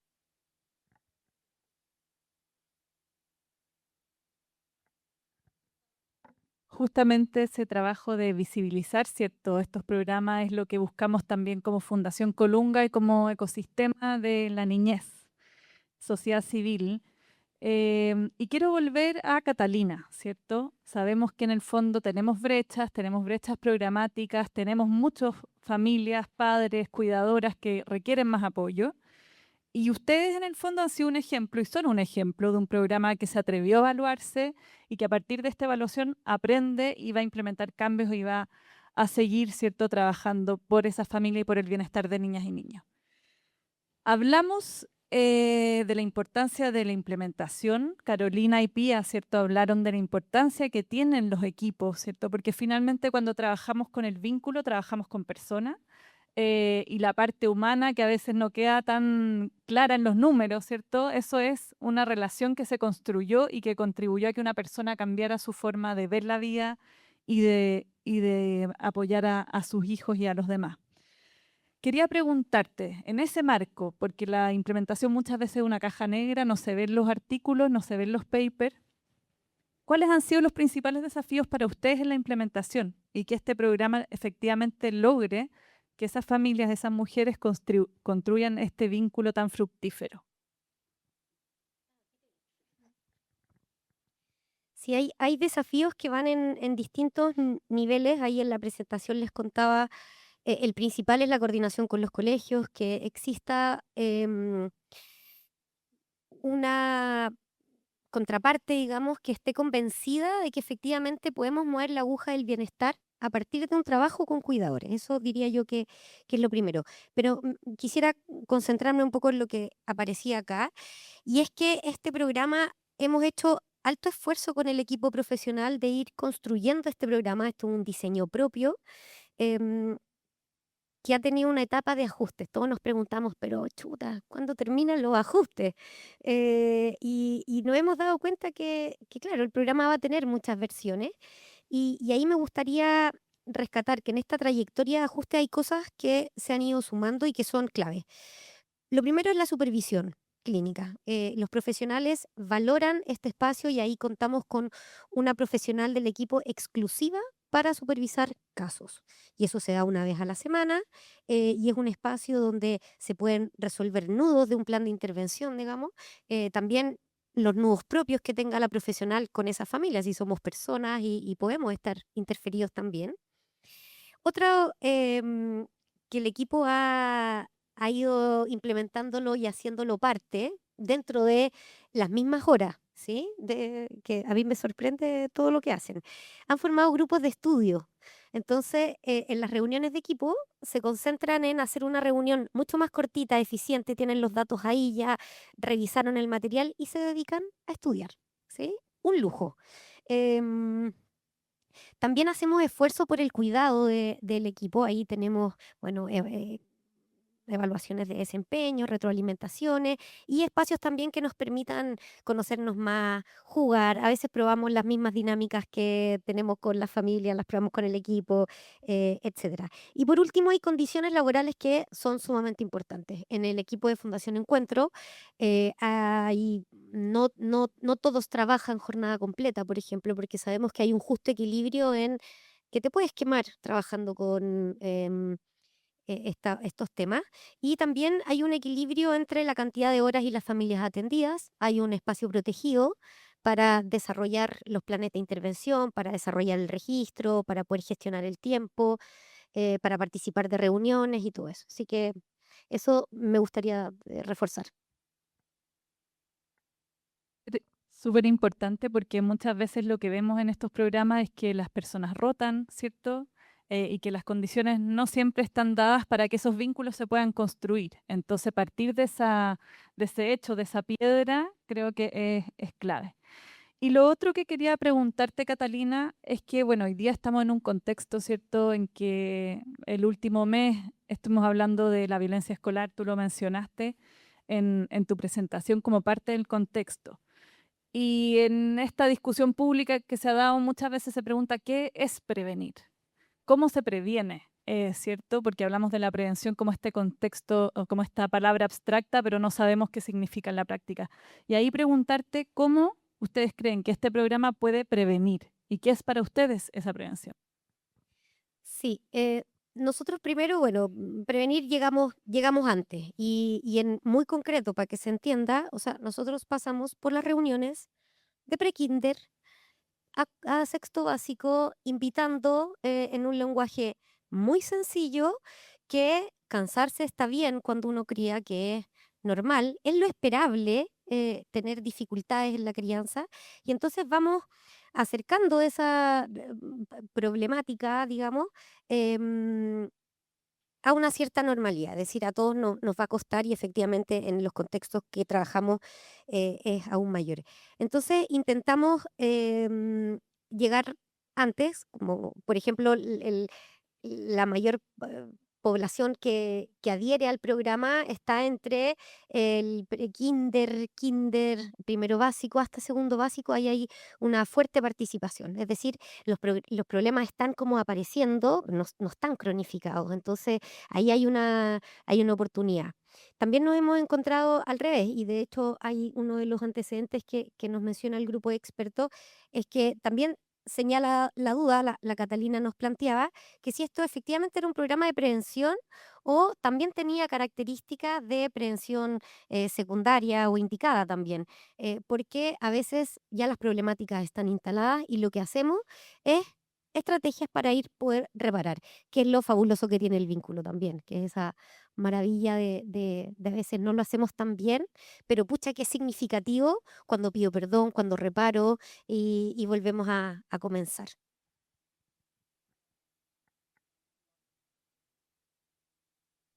Justamente ese trabajo de visibilizar, ¿cierto? Estos programas es lo que buscamos también como Fundación Colunga y como ecosistema de la niñez, sociedad civil. Y quiero volver a Catalina, ¿cierto? Sabemos que en el fondo tenemos brechas programáticas, tenemos muchas familias, padres, cuidadoras que requieren más apoyo. Y ustedes en el fondo han sido un ejemplo y son un ejemplo de un programa que se atrevió a evaluarse y que a partir de esta evaluación aprende y va a implementar cambios y va a seguir, ¿cierto?, trabajando por esa familia y por el bienestar de niñas y niños. Hablamos de la importancia de la implementación. Carolina y Pía, ¿cierto?, hablaron de la importancia que tienen los equipos, ¿cierto? Porque finalmente cuando trabajamos con el vínculo, trabajamos con personas. Y la parte humana que a veces no queda tan clara en los números, ¿cierto? Eso es una relación que se construyó y que contribuyó a que una persona cambiara su forma de ver la vida y de apoyar a sus hijos y a los demás. Quería preguntarte, en ese marco, porque la implementación muchas veces es una caja negra, no se ven los artículos, no se ven los papers, ¿cuáles han sido los principales desafíos para ustedes en la implementación y que este programa efectivamente logre que esas familias, esas mujeres construyan este vínculo tan fructífero? Sí, hay desafíos que van en distintos niveles. Ahí en la presentación les contaba, el principal es la coordinación con los colegios, que exista una contraparte, digamos, que esté convencida de que efectivamente podemos mover la aguja del bienestar a partir de un trabajo con cuidadores. Eso diría yo que es lo primero. Pero quisiera concentrarme un poco en lo que aparecía acá, y es que este programa hemos hecho alto esfuerzo con el equipo profesional de ir construyendo este programa. Esto es un diseño propio. em, que ha tenido una etapa de ajustes. Todos nos preguntamos, pero chuta, ¿cuándo terminan los ajustes? Y nos hemos dado cuenta que, claro, el programa va a tener muchas versiones y ahí me gustaría rescatar que en esta trayectoria de ajuste hay cosas que se han ido sumando y que son claves. Lo primero es la supervisión clínica. Los profesionales valoran este espacio y ahí contamos con una profesional del equipo exclusiva para supervisar casos. Y eso se da una vez a la semana, y es un espacio donde se pueden resolver nudos de un plan de intervención, digamos. También los nudos propios que tenga la profesional con esa familia, si somos personas y podemos estar interferidos también. Otro, que el equipo ha ido implementándolo y haciéndolo parte dentro de las mismas horas, ¿sí? Que a mí me sorprende todo lo que hacen. Han formado grupos de estudio. Entonces, en las reuniones de equipo se concentran en hacer una reunión mucho más cortita, eficiente, tienen los datos ahí, ya revisaron el material y se dedican a estudiar, ¿sí? Un lujo. Em, También hacemos esfuerzo por el cuidado del equipo. Ahí tenemos, bueno, evaluaciones de desempeño, retroalimentaciones y espacios también que nos permitan conocernos más, jugar. A veces probamos las mismas dinámicas que tenemos con la familia, las probamos con el equipo, etcétera. Y por último, hay condiciones laborales que son sumamente importantes. En el equipo de Fundación Encuentro, no todos trabajan jornada completa, por ejemplo, porque sabemos que hay un justo equilibrio en que te puedes quemar trabajando con estos temas. Y también hay un equilibrio entre la cantidad de horas y las familias atendidas. Hay un espacio protegido para desarrollar los planes de intervención, para desarrollar el registro, para poder gestionar el tiempo, para participar de reuniones y todo eso. Así que eso me gustaría reforzar. Súper importante porque muchas veces lo que vemos en estos programas es que las personas rotan, ¿cierto? Y que las condiciones no siempre están dadas para que esos vínculos se puedan construir. Entonces, partir de ese hecho, de esa piedra, creo que es clave. Y lo otro que quería preguntarte, Catalina, es que, bueno, hoy día estamos en un contexto, ¿cierto?, en que el último mes estuvimos hablando de la violencia escolar, tú lo mencionaste en tu presentación como parte del contexto. Y en esta discusión pública que se ha dado muchas veces se pregunta, ¿qué es prevenir? ¿Cómo se previene? ¿Cierto? Porque hablamos de la prevención como este contexto o como esta palabra abstracta, pero no sabemos qué significa en la práctica. Y ahí preguntarte cómo ustedes creen que este programa puede prevenir y qué es para ustedes esa prevención. Sí, nosotros primero, bueno, prevenir llegamos antes y en muy concreto para que se entienda, o sea, nosotros pasamos por las reuniones de prekinder a sexto básico, invitando en un lenguaje muy sencillo que cansarse está bien cuando uno cría, que es normal, es lo esperable tener dificultades en la crianza, y entonces vamos acercando esa problemática, digamos, em, a una cierta normalidad, es decir, a todos nos va a costar y efectivamente en los contextos que trabajamos es aún mayor. Entonces intentamos llegar antes, como por ejemplo la mayor población que adhiere al programa está entre el kinder, primero básico hasta segundo básico, ahí hay una fuerte participación. Es decir, los problemas están como apareciendo, no están cronificados. Entonces, ahí hay una oportunidad. También nos hemos encontrado al revés, y de hecho hay uno de los antecedentes que nos menciona el grupo de expertos, es que también señala la duda, la Catalina nos planteaba, que si esto efectivamente era un programa de prevención o también tenía características de prevención secundaria o indicada también, porque a veces ya las problemáticas están instaladas y lo que hacemos es estrategias para ir poder reparar, que es lo fabuloso que tiene el vínculo también, que es esa maravilla de a veces no lo hacemos tan bien, pero pucha que es significativo cuando pido perdón, cuando reparo y volvemos a comenzar.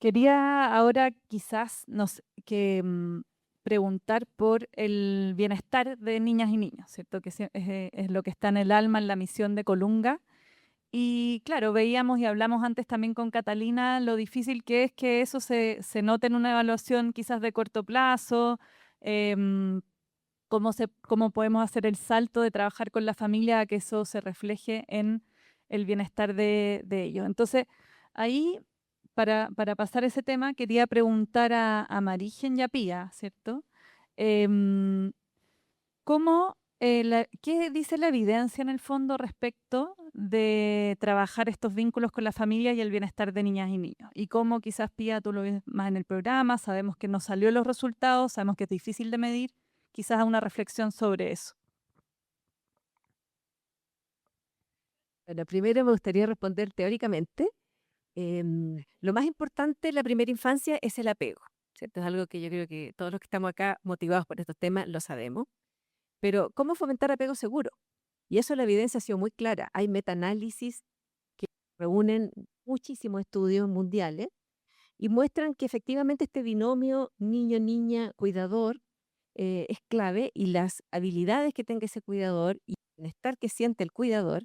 Quería ahora quizás preguntar por el bienestar de niñas y niños, ¿cierto? Que es lo que está en el alma, en la misión de Colunga. Y claro, veíamos y hablamos antes también con Catalina lo difícil que es que eso se note en una evaluación quizás de corto plazo, em, cómo podemos hacer el salto de trabajar con la familia a que eso se refleje en el bienestar de ellos. Entonces, ahí, para pasar ese tema, quería preguntar a Marigen y a Pía, ¿cierto? Em, ¿Qué dice la evidencia en el fondo respecto de trabajar estos vínculos con la familia y el bienestar de niñas y niños? Y cómo quizás, Pía, tú lo ves más en el programa, sabemos que no salió los resultados, sabemos que es difícil de medir, quizás una reflexión sobre eso. Bueno, primero me gustaría responder teóricamente. Lo más importante en la primera infancia es el apego, ¿cierto? Es algo que yo creo que todos los que estamos acá motivados por estos temas lo sabemos. Pero, ¿cómo fomentar apego seguro? Y eso la evidencia ha sido muy clara. Hay metaanálisis que reúnen muchísimos estudios mundiales y muestran que efectivamente este binomio niño-niña, cuidador, es clave, y las habilidades que tenga ese cuidador y bienestar que siente el cuidador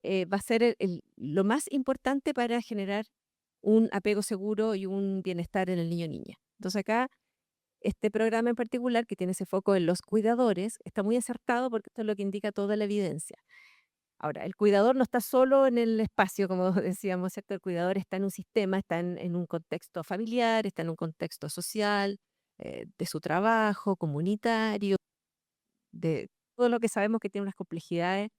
va a ser lo más importante para generar un apego seguro y un bienestar en el niño o niña. Entonces acá, este programa en particular, que tiene ese foco en los cuidadores, está muy acertado porque esto es lo que indica toda la evidencia. Ahora, el cuidador no está solo en el espacio, como decíamos, ¿cierto? El cuidador está en un sistema, está en un contexto familiar, está en un contexto social, de su trabajo, comunitario, de todo lo que sabemos que tiene unas complejidades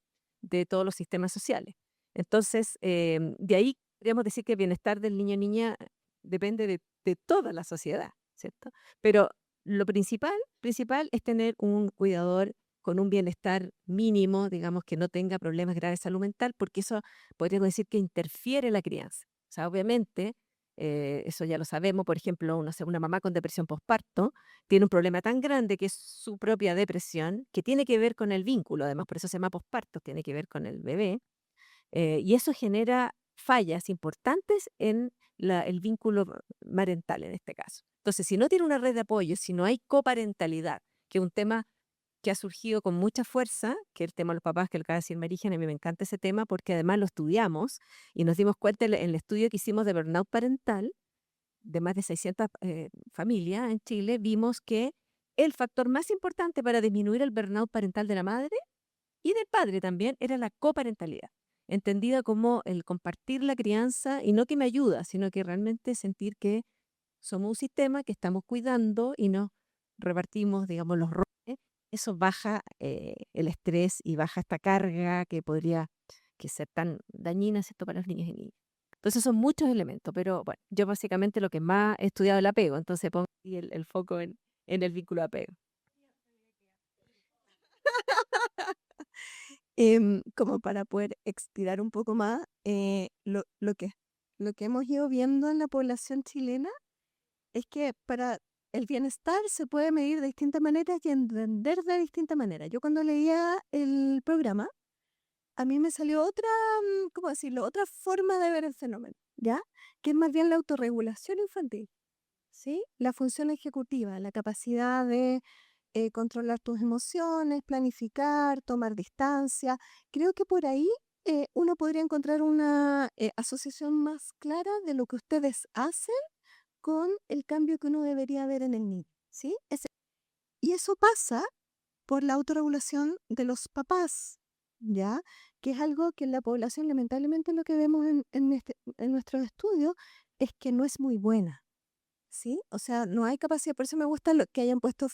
de todos los sistemas sociales. Entonces, de ahí podríamos decir que el bienestar del niño o niña depende de toda la sociedad, ¿cierto? Pero lo principal es tener un cuidador con un bienestar mínimo, digamos, que no tenga problemas graves de salud mental, porque eso podríamos decir que interfiere en la crianza. O sea, obviamente, eso ya lo sabemos, por ejemplo, no sé, una mamá con depresión postparto tiene un problema tan grande que es su propia depresión, que tiene que ver con el vínculo, además por eso se llama postparto, tiene que ver con el bebé, y eso genera fallas importantes en el vínculo parental en este caso. Entonces, si no tiene una red de apoyo, si no hay coparentalidad, que es un tema que ha surgido con mucha fuerza, que es el tema de los papás, que lo acaba de decir Marigen, a mí me encanta ese tema porque además lo estudiamos y nos dimos cuenta en el estudio que hicimos de burnout parental, de más de 600 familias en Chile, vimos que el factor más importante para disminuir el burnout parental de la madre y del padre también era la coparentalidad, entendida como el compartir la crianza y no que me ayuda, sino que realmente sentir que somos un sistema que estamos cuidando y nos repartimos, digamos, los roles. Eso baja el estrés y baja esta carga que podría ser tan dañina, ¿cierto?, para los niños y niñas. Entonces son muchos elementos, pero bueno, yo básicamente lo que más he estudiado es el apego, entonces pongo ahí el foco en el vínculo de apego. Como para poder expirar un poco más, lo que hemos ido viendo en la población chilena es que para el bienestar se puede medir de distintas maneras y entender de distintas maneras. Yo cuando leía el programa, a mí me salió otra, ¿cómo decirlo? Otra forma de ver el fenómeno, ¿ya? Que es más bien la autorregulación infantil, ¿sí? La función ejecutiva, la capacidad de controlar tus emociones, planificar, tomar distancia. Creo que por ahí uno podría encontrar una asociación más clara de lo que ustedes hacen con el cambio que uno debería ver en el niño, ¿sí? Y eso pasa por la autorregulación de los papás, ¿ya? Que es algo que en la población, lamentablemente, lo que vemos en nuestros estudios es que no es muy buena, ¿sí? O sea, no hay capacidad, por eso me gusta lo que hayan puesto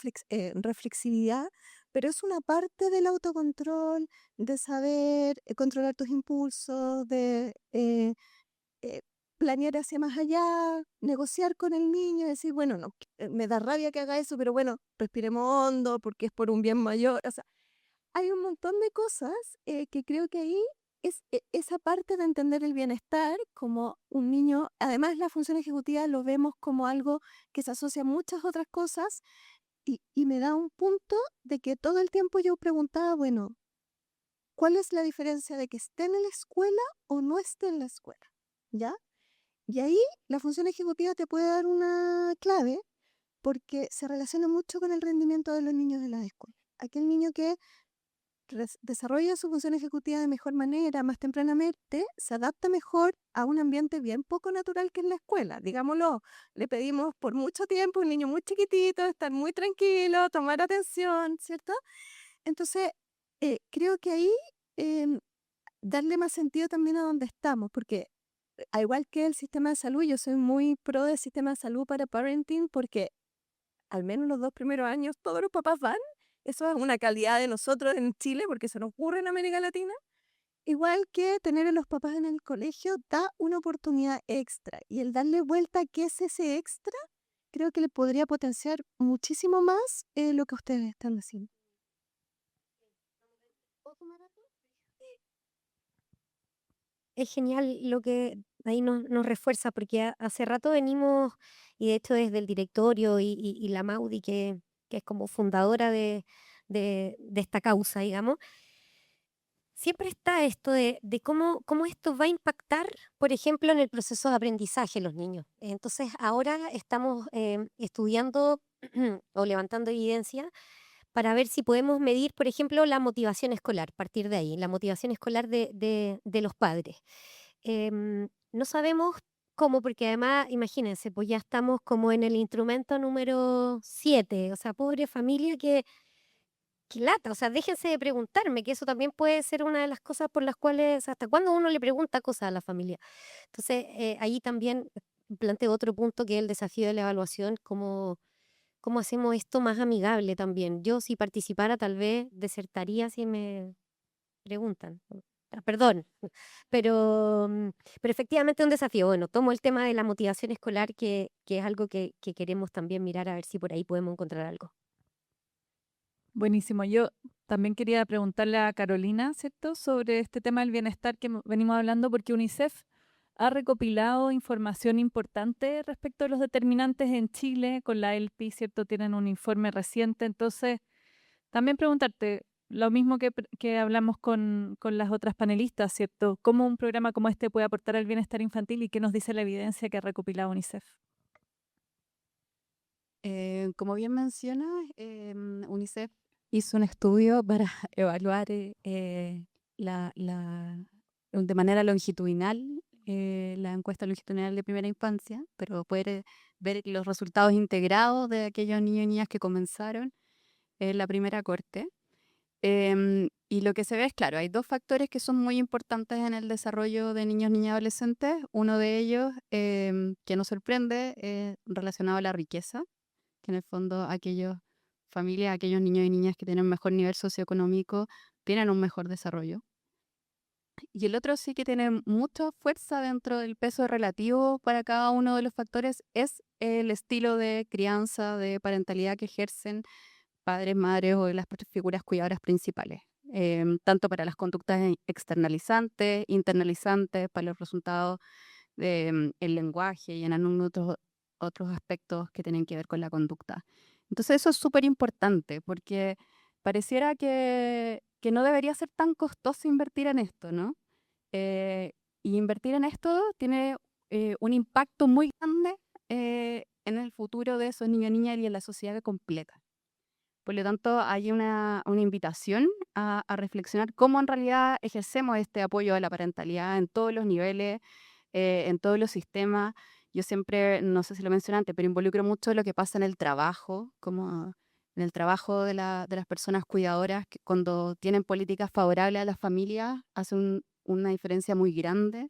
reflexividad, pero es una parte del autocontrol, de saber controlar tus impulsos, de eh, planear hacia más allá, negociar con el niño, decir, bueno, no, me da rabia que haga eso, pero bueno, respiremos hondo porque es por un bien mayor. O sea, hay un montón de cosas que creo que ahí es esa parte de entender el bienestar como un niño. Además, la función ejecutiva lo vemos como algo que se asocia a muchas otras cosas y me da un punto de que todo el tiempo yo preguntaba, bueno, ¿cuál es la diferencia de que esté en la escuela o no esté en la escuela? ¿Ya? Y ahí la función ejecutiva te puede dar una clave porque se relaciona mucho con el rendimiento de los niños de la escuela. Aquel niño que desarrolla su función ejecutiva de mejor manera, más tempranamente, se adapta mejor a un ambiente bien poco natural que es la escuela. Digámoslo, le pedimos por mucho tiempo a un niño muy chiquitito, estar muy tranquilo, tomar atención, ¿cierto? Entonces, creo que ahí darle más sentido también a donde estamos, porque al igual que el sistema de salud, yo soy muy pro del sistema de salud para parenting porque al menos los 2 primeros años todos los papás van. Eso es una calidad de nosotros en Chile porque se nos ocurre en América Latina. Igual que tener a los papás en el colegio da una oportunidad extra y el darle vuelta a qué es ese extra, creo que le podría potenciar muchísimo más lo que ustedes están haciendo. Es genial lo que ahí nos refuerza, porque hace rato venimos, y de hecho desde el directorio y la Maudi, que es como fundadora de esta causa, digamos, siempre está esto de cómo esto va a impactar, por ejemplo, en el proceso de aprendizaje de los niños. Entonces, ahora estamos estudiando o levantando evidencia para ver si podemos medir, por ejemplo, la motivación escolar, partir de ahí, la motivación escolar de los padres. No sabemos cómo, porque además, imagínense, pues ya estamos como en el instrumento número 7, o sea, pobre familia que lata, o sea, déjense de preguntarme, que eso también puede ser una de las cosas por las cuales, hasta cuando uno le pregunta cosas a la familia. Entonces, ahí también planteo otro punto que es el desafío de la evaluación, cómo hacemos esto más amigable también. Yo, si participara, tal vez desertaría si me preguntan. Perdón, pero, pero efectivamente es un desafío. Bueno, tomo el tema de la motivación escolar, que es algo que queremos también mirar a ver si por ahí podemos encontrar algo. Buenísimo. Yo también quería preguntarle a Carolina, ¿cierto?, sobre este tema del bienestar que venimos hablando, porque UNICEF ha recopilado información importante respecto a los determinantes en Chile con la ELPI, ¿cierto? Tienen un informe reciente. Entonces, también preguntarte lo mismo que hablamos con las otras panelistas, ¿cierto? ¿Cómo un programa como este puede aportar al bienestar infantil y qué nos dice la evidencia que ha recopilado UNICEF? Como bien menciona, UNICEF hizo un estudio para evaluar de manera longitudinal la encuesta longitudinal de primera infancia, pero poder ver los resultados integrados de aquellos niños y niñas que comenzaron en la primera corte. Y lo que se ve es, claro, hay dos factores que son muy importantes en el desarrollo de niños, niñas y adolescentes. Uno de ellos, que nos sorprende, es relacionado a la riqueza, que en el fondo aquellas familias, aquellos niños y niñas que tienen mejor nivel socioeconómico tienen un mejor desarrollo. Y el otro sí que tiene mucha fuerza dentro del peso relativo para cada uno de los factores es el estilo de crianza, de parentalidad que ejercen padres, madres o las figuras cuidadoras principales. Tanto para las conductas externalizantes, internalizantes, para los resultados del lenguaje y en algunos otros aspectos que tienen que ver con la conducta. Entonces eso es súper importante porque pareciera que no debería ser tan costoso invertir en esto, ¿no? Y invertir en esto tiene un impacto muy grande en el futuro de esos niños y niñas y en la sociedad completa. Por lo tanto, hay una invitación a reflexionar cómo en realidad ejercemos este apoyo a la parentalidad en todos los niveles, en todos los sistemas. Yo siempre, no sé si lo mencioné antes, pero involucro mucho lo que pasa en el trabajo, como en el trabajo de las personas cuidadoras, que cuando tienen políticas favorables a las familias, hace una diferencia muy grande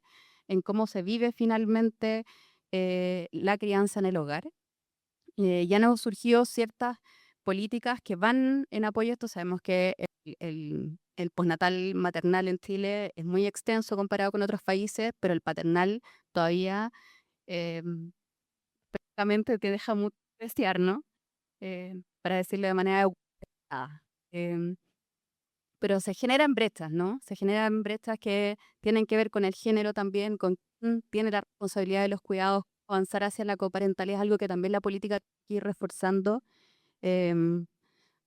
en cómo se vive finalmente la crianza en el hogar. Ya han surgido ciertas políticas que van en apoyo a esto. Sabemos que el postnatal maternal en Chile es muy extenso comparado con otros países, pero el paternal todavía prácticamente te deja mucho que desear, ¿no? Para decirlo de manera educada. Pero se generan brechas, ¿no? Se generan brechas que tienen que ver con el género también, con quién tiene la responsabilidad de los cuidados. Avanzar hacia la coparentalidad es algo que también la política tiene que ir reforzando. Em,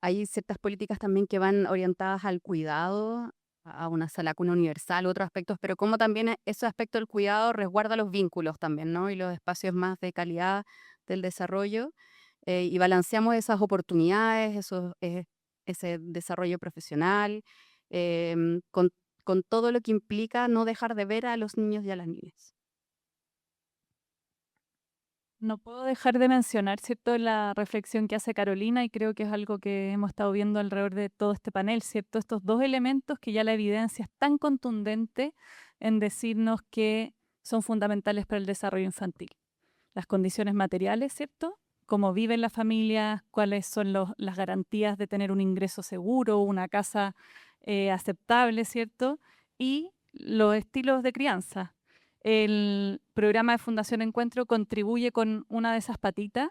Hay ciertas políticas también que van orientadas al cuidado, a una sala cuna universal, otros aspectos, pero como también ese aspecto del cuidado resguarda los vínculos también, ¿no? Y los espacios más de calidad del desarrollo, y balanceamos esas oportunidades, ese desarrollo profesional, con todo lo que implica no dejar de ver a los niños y a las niñas. No puedo dejar de mencionar, ¿cierto?, la reflexión que hace Carolina, y creo que es algo que hemos estado viendo alrededor de todo este panel, ¿cierto? Estos dos elementos que ya la evidencia es tan contundente en decirnos que son fundamentales para el desarrollo infantil. Las condiciones materiales, ¿cierto? Cómo viven las familias, cuáles son las garantías de tener un ingreso seguro, una casa aceptable, ¿cierto? Y los estilos de crianza. El programa de Fundación Encuentro contribuye con una de esas patitas,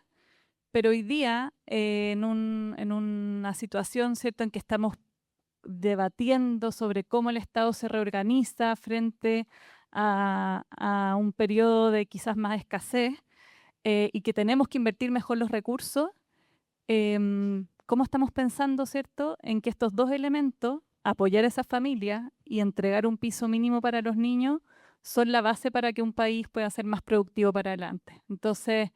pero hoy día, en una situación, ¿cierto?, en que estamos debatiendo sobre cómo el Estado se reorganiza frente a un periodo de quizás más escasez, y que tenemos que invertir mejor los recursos, ¿cómo estamos pensando, ¿cierto?, en que estos dos elementos, apoyar a esas familias y entregar un piso mínimo para los niños, son la base para que un país pueda ser más productivo para adelante? Entonces,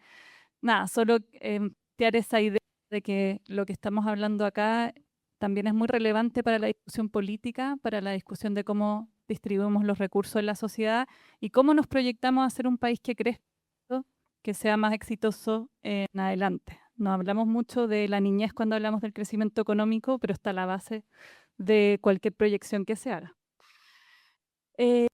nada, solo plantear esa idea de que lo que estamos hablando acá también es muy relevante para la discusión política, para la discusión de cómo distribuimos los recursos en la sociedad y cómo nos proyectamos a ser un país que crezca, que sea más exitoso en adelante. No hablamos mucho de la niñez cuando hablamos del crecimiento económico, pero está a la base de cualquier proyección que se haga. Eh,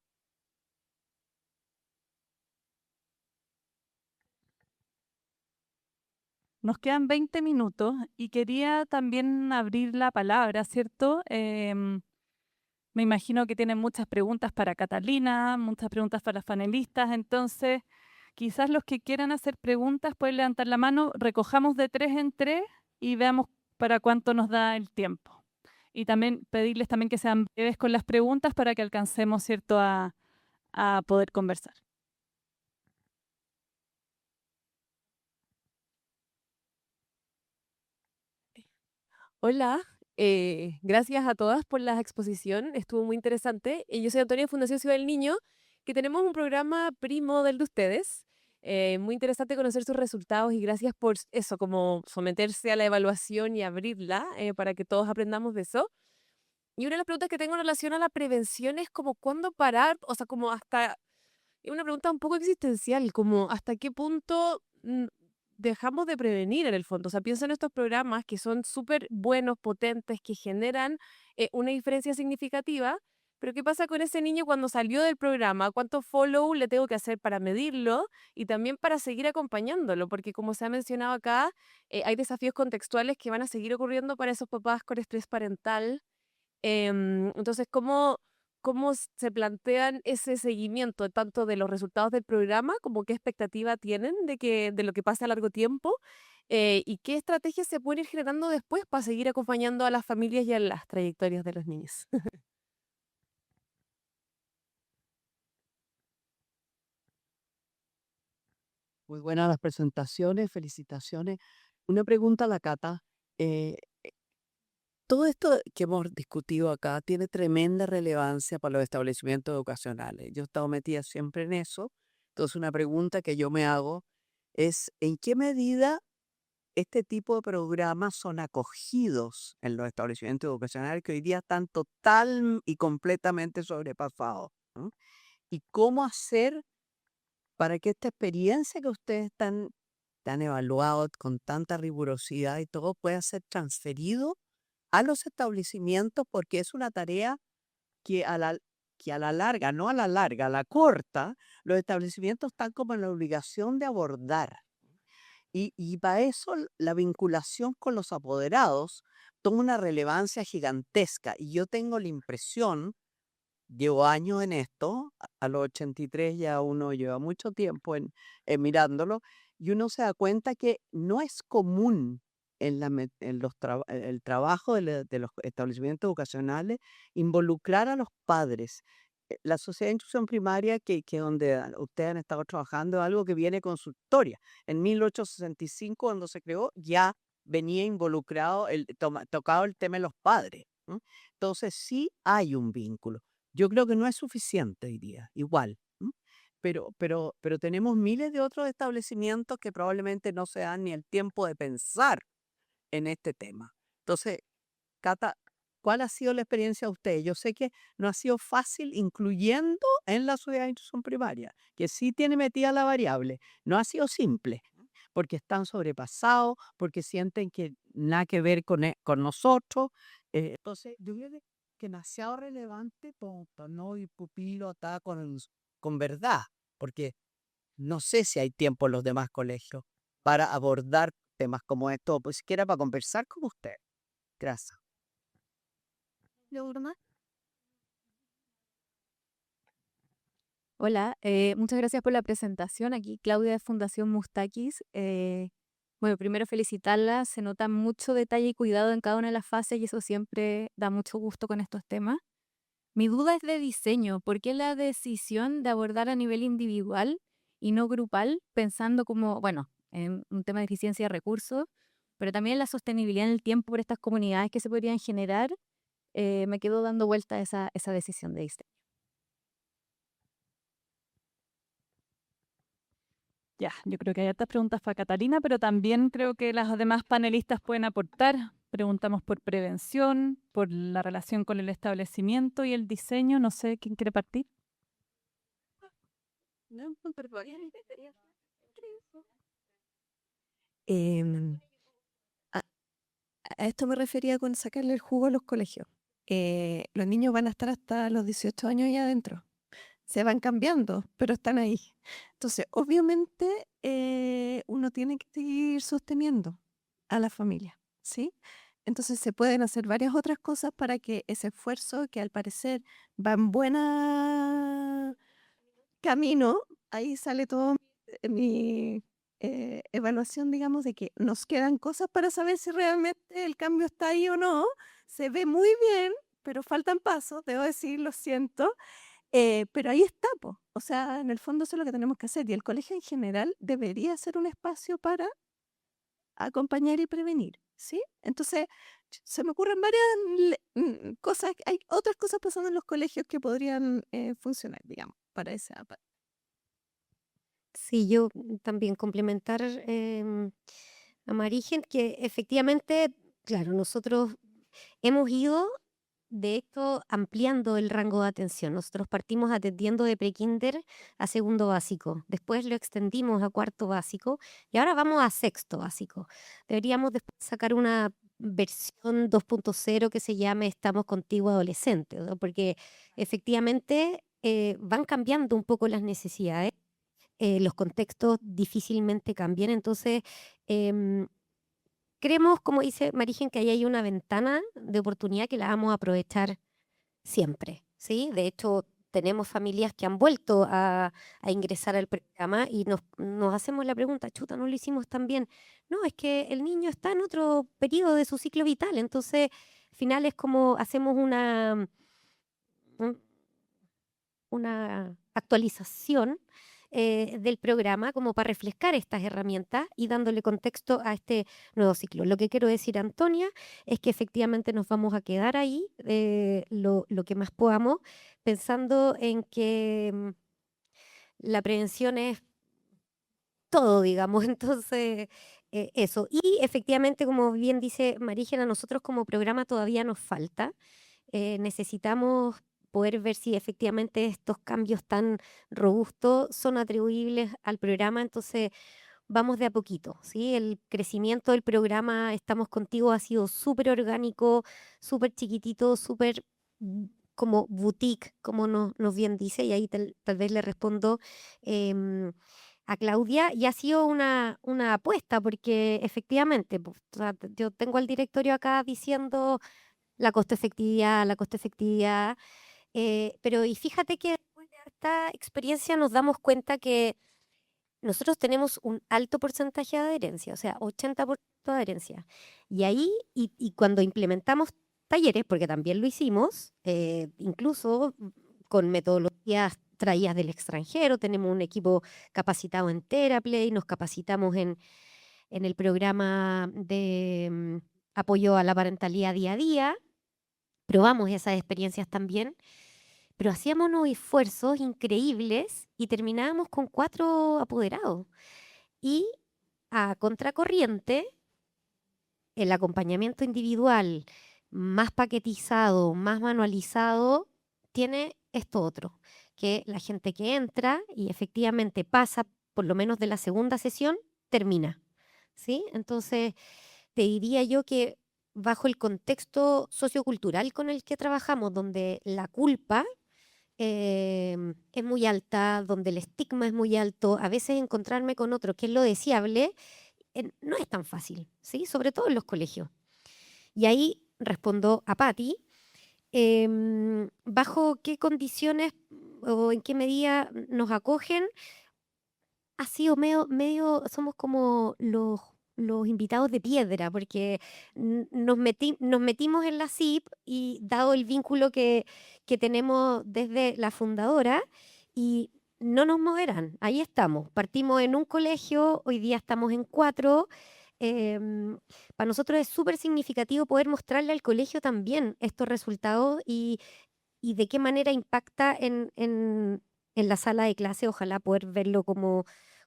Nos quedan 20 minutos y quería también abrir la palabra, ¿cierto? Me imagino que tienen muchas preguntas para Catalina, muchas preguntas para las panelistas, entonces quizás los que quieran hacer preguntas pueden levantar la mano, recojamos de 3 en 3 y veamos para cuánto nos da el tiempo. Y también pedirles también que sean breves con las preguntas para que alcancemos, ¿cierto?, a poder conversar. Hola, gracias a todas por la exposición, estuvo muy interesante. Yo soy Antonia de Fundación Ciudad del Niño, que tenemos un programa primo del de ustedes. Muy interesante conocer sus resultados y gracias por eso, como someterse a la evaluación y abrirla para que todos aprendamos de eso. Y una de las preguntas que tengo en relación a la prevención es como cuándo parar, o sea, como hasta, es una pregunta un poco existencial, como hasta qué punto dejamos de prevenir en el fondo. O sea, piensa en estos programas que son súper buenos, potentes, que generan una diferencia significativa, pero ¿qué pasa con ese niño cuando salió del programa? ¿Cuánto follow le tengo que hacer para medirlo y también para seguir acompañándolo? Porque como se ha mencionado acá, hay desafíos contextuales que van a seguir ocurriendo para esos papás con estrés parental. Entonces, ¿cómo se plantean ese seguimiento tanto de los resultados del programa como qué expectativa tienen de lo que pase a largo tiempo? ¿Y qué estrategias se pueden ir generando después para seguir acompañando a las familias y a las trayectorias de los niños? Muy buenas las presentaciones, felicitaciones. Una pregunta a la Cata. eh, Todo esto que hemos discutido acá tiene tremenda relevancia para los establecimientos educacionales. Yo he estado metida siempre en eso. Entonces, una pregunta que yo me hago es, ¿en qué medida este tipo de programas son acogidos en los establecimientos educacionales que hoy día están total y completamente sobrepasados? ¿No? ¿Y cómo hacer para que esta experiencia que ustedes están evaluado con tanta rigurosidad y todo pueda ser transferido a los establecimientos? Porque es una tarea que a la larga, no a la larga, a la corta, los establecimientos están como en la obligación de abordar. Y para eso la vinculación con los apoderados toma una relevancia gigantesca. Y yo tengo la impresión, llevo años en esto, a los 83 ya uno lleva mucho tiempo en mirándolo, y uno se da cuenta que no es común el trabajo de los establecimientos educacionales involucrar a los padres. La sociedad de instrucción primaria, que donde ustedes han estado trabajando, es algo que viene con su historia. En 1865, cuando se creó, ya venía involucrado, tocado el tema de los padres. ¿No? Entonces sí hay un vínculo. Yo creo que no es suficiente, diría, igual. ¿M? Pero tenemos miles de otros establecimientos que probablemente no se dan ni el tiempo de pensar en este tema. Entonces, Cata, ¿cuál ha sido la experiencia de usted? Yo sé que no ha sido fácil, incluyendo en la sociedad de instrucción primaria, que sí tiene metida la variable. No ha sido simple, porque están sobrepasados, porque sienten que nada que ver con nosotros. Entonces, yo creo que demasiado relevante no y pupilo está con verdad, porque no sé si hay tiempo en los demás colegios para abordar temas como esto, pues siquiera para conversar con usted. Gracias. Norma. Hola, muchas gracias por la presentación. Aquí Claudia de Fundación Mustakis. Bueno, primero felicitarla, se nota mucho detalle y cuidado en cada una de las fases y eso siempre da mucho gusto con estos temas. Mi duda es de diseño. ¿Por qué la decisión de abordar a nivel individual y no grupal, pensando como, bueno, en un tema de eficiencia de recursos, pero también la sostenibilidad en el tiempo por estas comunidades que se podrían generar? Me quedo dando vuelta a esa decisión de diseño. Ya, yo creo que hay hartas preguntas para Catalina, pero también creo que las demás panelistas pueden aportar. Preguntamos por prevención, por la relación con el establecimiento y el diseño. No sé quién quiere partir. Em, a, a esto me refería con sacarle el jugo a los colegios. Los niños van a estar hasta los 18 años ahí adentro. Se van cambiando, pero están ahí. Entonces, obviamente, uno tiene que seguir sosteniendo a la familia, ¿sí? Entonces, se pueden hacer varias otras cosas para que ese esfuerzo, que al parecer va en buen camino, ahí sale todo mi evaluación, digamos, de que nos quedan cosas para saber si realmente el cambio está ahí o no. Se ve muy bien, pero faltan pasos, debo decir, lo siento. Pero ahí está, po. O sea, en el fondo eso es lo que tenemos que hacer. Y el colegio en general debería ser un espacio para acompañar y prevenir, ¿sí? Entonces, se me ocurren varias cosas. Hay otras cosas pasando en los colegios que podrían funcionar, digamos, para esa parte. Sí, yo también complementar a Marigen, que efectivamente, claro, nosotros hemos ido, de hecho, ampliando el rango de atención. Nosotros partimos atendiendo de prekinder a segundo básico, después lo extendimos a cuarto básico y ahora vamos a sexto básico. Deberíamos después sacar una versión 2.0 que se llame Estamos contigo adolescente, ¿no? Porque efectivamente van cambiando un poco las necesidades, los contextos difícilmente cambian, entonces em, creemos, como dice Marigen, que ahí hay una ventana de oportunidad que la vamos a aprovechar siempre, ¿sí? De hecho, tenemos familias que han vuelto a ingresar al programa y nos hacemos la pregunta, chuta, no lo hicimos tan bien. No, es que el niño está en otro periodo de su ciclo vital, entonces, al final es como hacemos un- una actualización del programa como para refrescar estas herramientas y dándole contexto a este nuevo ciclo. Lo que quiero decir, Antonia, es que efectivamente nos vamos a quedar ahí lo que más podamos, pensando en que la prevención es todo, digamos. Entonces, eso. Y efectivamente, como bien dice Marígena, a nosotros como programa todavía nos falta. Necesitamos poder ver si efectivamente estos cambios tan robustos son atribuibles al programa. Entonces, vamos de a poquito, ¿sí? El crecimiento del programa Estamos Contigo ha sido súper orgánico, súper chiquitito, súper como boutique, como nos bien dice, y ahí tal vez le respondo em, a Claudia, y ha sido una apuesta, porque efectivamente, pues, o sea, yo tengo al directorio acá diciendo la costo efectividad, pero y fíjate que después de esta experiencia nos damos cuenta que nosotros tenemos un alto porcentaje de adherencia, o sea, 80% de adherencia. Y ahí, y cuando implementamos talleres, porque también lo hicimos, incluso con metodologías traídas del extranjero, tenemos un equipo capacitado en TheraPlay, nos capacitamos en el programa de apoyo a la parentalidad día a día, probamos esas experiencias también, pero hacíamos unos esfuerzos increíbles y terminábamos con 4 apoderados. Y a contracorriente, el acompañamiento individual más paquetizado, más manualizado, tiene esto otro, que la gente que entra y efectivamente pasa por lo menos de la segunda sesión, termina, ¿sí? Entonces, te diría yo que bajo el contexto sociocultural con el que trabajamos, donde la culpa es muy alta, donde el estigma es muy alto, a veces encontrarme con otro que es lo deseable no es tan fácil, ¿sí? Sobre todo en los colegios. Y ahí respondo a Patti, ¿bajo qué condiciones o en qué medida nos acogen? Ha sido somos como los invitados de piedra, porque nos metimos en la CIP y dado el vínculo que tenemos desde la fundadora, y no nos moverán, ahí estamos. Partimos en un colegio, hoy día estamos en 4. Para nosotros es súper significativo poder mostrarle al colegio también estos resultados y de qué manera impacta en la sala de clase, ojalá poder verlo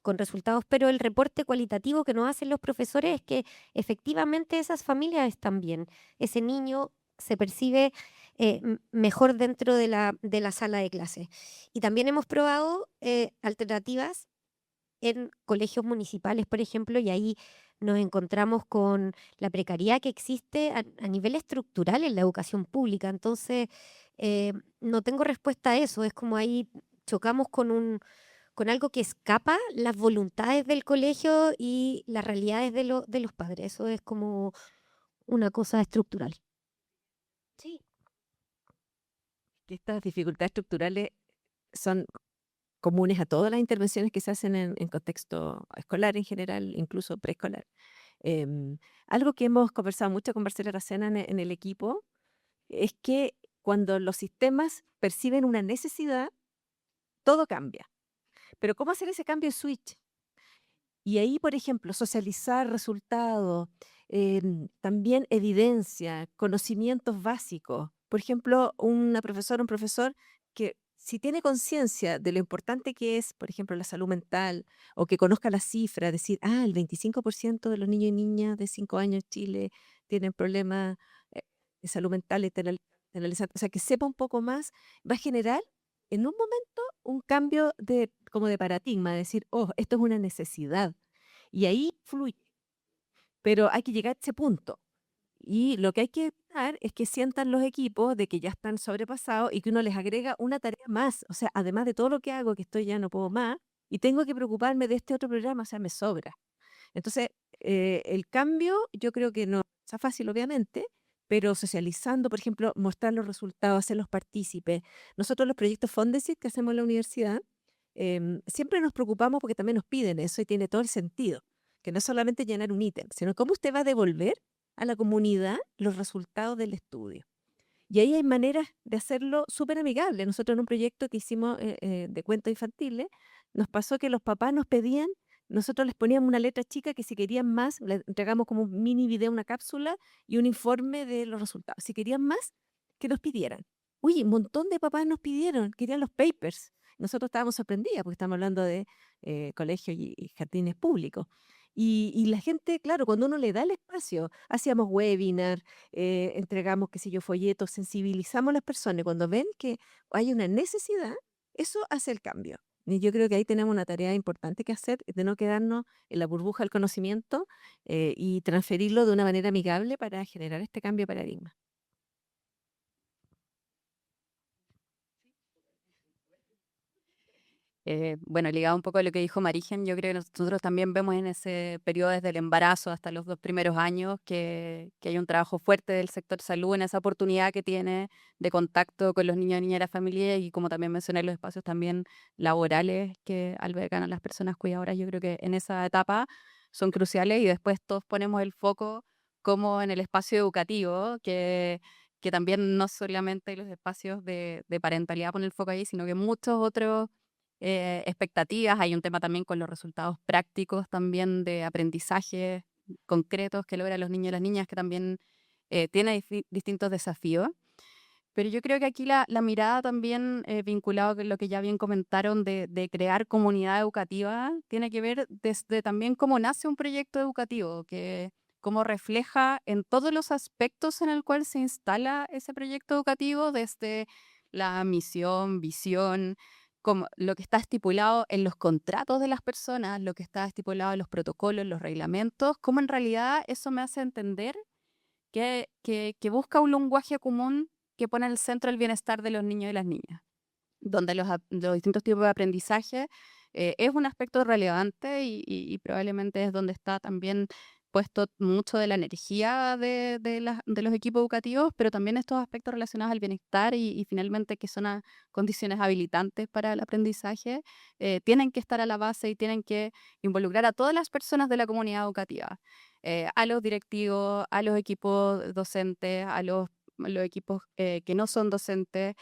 con resultados, pero el reporte cualitativo que nos hacen los profesores es que efectivamente esas familias están bien. Ese niño se percibe mejor dentro de la sala de clase. Y también hemos probado alternativas en colegios municipales, por ejemplo, y ahí nos encontramos con la precariedad que existe a nivel estructural en la educación pública. Entonces, no tengo respuesta a eso. Es como ahí chocamos con algo que escapa las voluntades del colegio y las realidades de los padres. Eso es como una cosa estructural. Sí. Que estas dificultades estructurales son comunes a todas las intervenciones que se hacen en contexto escolar en general, incluso preescolar. Algo que hemos conversado mucho con Marcela Aracena en el equipo es que cuando los sistemas perciben una necesidad, todo cambia. Pero ¿cómo hacer ese cambio de switch? Y ahí, por ejemplo, socializar resultados, también evidencia, conocimientos básicos. Por ejemplo, una profesora, un profesor que si tiene conciencia de lo importante que es, por ejemplo, la salud mental, o que conozca la cifra, decir, el 25% de los niños y niñas de 5 años en Chile tienen problemas de salud mental, o sea, que sepa un poco más, va a generar en un momento un cambio como de paradigma, decir, esto es una necesidad. Y ahí fluye. Pero hay que llegar a ese punto. Y lo que hay que evitar es que sientan los equipos de que ya están sobrepasados y que uno les agrega una tarea más. O sea, además de todo lo que hago, que estoy ya no puedo más, y tengo que preocuparme de este otro programa, o sea, me sobra. Entonces, el cambio yo creo que no está fácil, obviamente, pero socializando, por ejemplo, mostrar los resultados, hacerlos partícipes. Nosotros los proyectos Fondesit que hacemos en la universidad, siempre nos preocupamos porque también nos piden eso y tiene todo el sentido, que no es solamente llenar un ítem, sino cómo usted va a devolver a la comunidad los resultados del estudio. Y ahí hay maneras de hacerlo súper amigable. Nosotros en un proyecto que hicimos de cuentos infantiles, nos pasó que los papás nos pedían, nosotros les poníamos una letra chica que si querían más, le entregamos como un mini video, una cápsula y un informe de los resultados. Si querían más, que nos pidieran. Uy, un montón de papás nos pidieron, querían los papers. Nosotros estábamos sorprendidas porque estamos hablando de colegios y jardines públicos. Y la gente, claro, cuando uno le da el espacio, hacíamos webinar, entregamos, qué sé yo, folletos, sensibilizamos a las personas. Y cuando ven que hay una necesidad, eso hace el cambio. Y yo creo que ahí tenemos una tarea importante que hacer, de no quedarnos en la burbuja del conocimiento y transferirlo de una manera amigable para generar este cambio de paradigma. Bueno, ligado un poco a lo que dijo Marigen, yo creo que nosotros también vemos en ese periodo desde el embarazo hasta los 2 primeros años que hay un trabajo fuerte del sector salud en esa oportunidad que tiene de contacto con los niños y niñas de la familia y como también mencioné los espacios también laborales que albergan a las personas cuidadoras, yo creo que en esa etapa son cruciales y después todos ponemos el foco como en el espacio educativo, que también no solamente los espacios de parentalidad ponen el foco ahí, sino que muchos otros expectativas. Hay un tema también con los resultados prácticos también de aprendizaje concretos que logran los niños y las niñas, que también tiene distintos desafíos. Pero yo creo que aquí la mirada también vinculada con lo que ya bien comentaron de crear comunidad educativa, tiene que ver desde también cómo nace un proyecto educativo, que cómo refleja en todos los aspectos en el cual se instala ese proyecto educativo, desde la misión, visión, como lo que está estipulado en los contratos de las personas, lo que está estipulado en los protocolos, los reglamentos, cómo en realidad eso me hace entender que busca un lenguaje común que pone en el centro el bienestar de los niños y las niñas, donde los distintos tipos de aprendizaje es un aspecto relevante y probablemente es donde está también puesto mucho de la energía de los equipos educativos, pero también estos aspectos relacionados al bienestar y finalmente que son condiciones habilitantes para el aprendizaje, tienen que estar a la base y tienen que involucrar a todas las personas de la comunidad educativa, a los directivos, a los equipos docentes, a los equipos que no son docentes,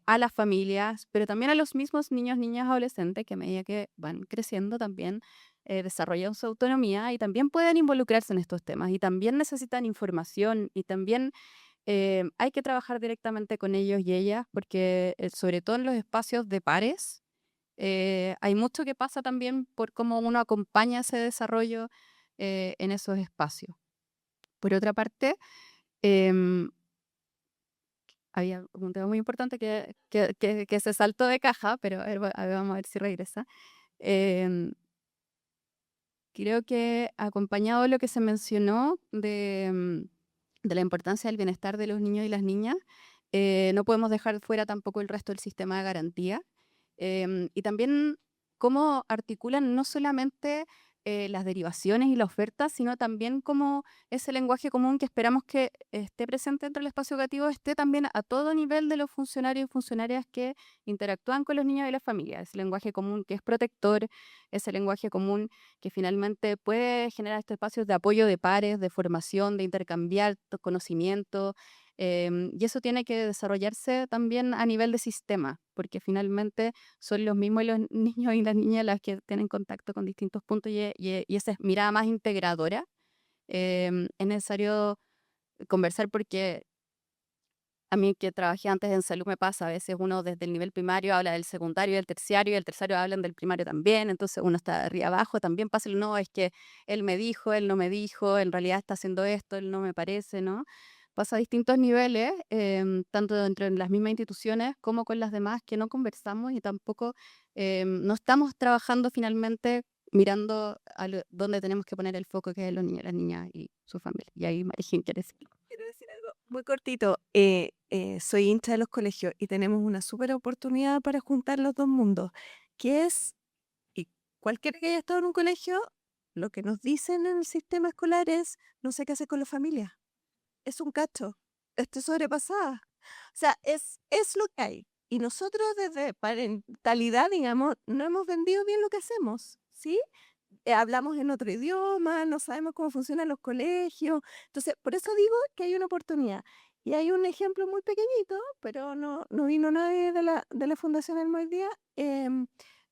a las familias, pero también a los mismos niños, niñas, adolescentes que a medida que van creciendo también desarrollan su autonomía y también pueden involucrarse en estos temas y también necesitan información y también hay que trabajar directamente con ellos y ellas porque sobre todo en los espacios de pares Hay mucho que pasa también por cómo uno acompaña ese desarrollo en esos espacios. Por otra parte, em, había un tema muy importante que se saltó de caja, pero a ver, vamos a ver si regresa. Em, Creo que acompañado de lo que se mencionó de la importancia del bienestar de los niños y las niñas, no podemos dejar fuera tampoco el resto del sistema de garantía. Y también cómo articulan no solamente las derivaciones y la oferta, sino también cómo ese lenguaje común que esperamos que esté presente dentro del espacio educativo esté también a todo nivel de los funcionarios y funcionarias que interactúan con los niños y las familias. Ese lenguaje común que es protector, ese lenguaje común que finalmente puede generar estos espacios de apoyo de pares, de formación, de intercambiar conocimiento. Y eso tiene que desarrollarse también a nivel de sistema, porque finalmente son los mismos los niños y las niñas las que tienen contacto con distintos puntos y esa mirada más integradora. Es necesario conversar porque a mí que trabajé antes en salud me pasa, a veces uno desde el nivel primario habla del secundario y del terciario, y el terciario hablan del primario también, entonces uno está de arriba abajo, también pasa el no, es que él me dijo, él no me dijo, en realidad está haciendo esto, él no me parece, ¿no? Pasa a distintos niveles, tanto dentro de las mismas instituciones como con las demás, que no conversamos y tampoco no estamos trabajando finalmente mirando dónde tenemos que poner el foco, que es los niños, las niñas y su familia. Y ahí Marijin quiere decir. Quiero decir algo muy cortito. Soy hincha de los colegios y tenemos una súper oportunidad para juntar los dos mundos, que es, y cualquiera que haya estado en un colegio, lo que nos dicen en el sistema escolar es, no sé qué hacer con la familia. Es un cacho, estoy sobrepasada. O sea, es lo que hay. Y nosotros desde parentalidad, digamos, no hemos vendido bien lo que hacemos, ¿sí? Hablamos en otro idioma, no sabemos cómo funcionan los colegios. Entonces, por eso digo que hay una oportunidad. Y hay un ejemplo muy pequeñito, pero no vino nadie de la Fundación El hoy día.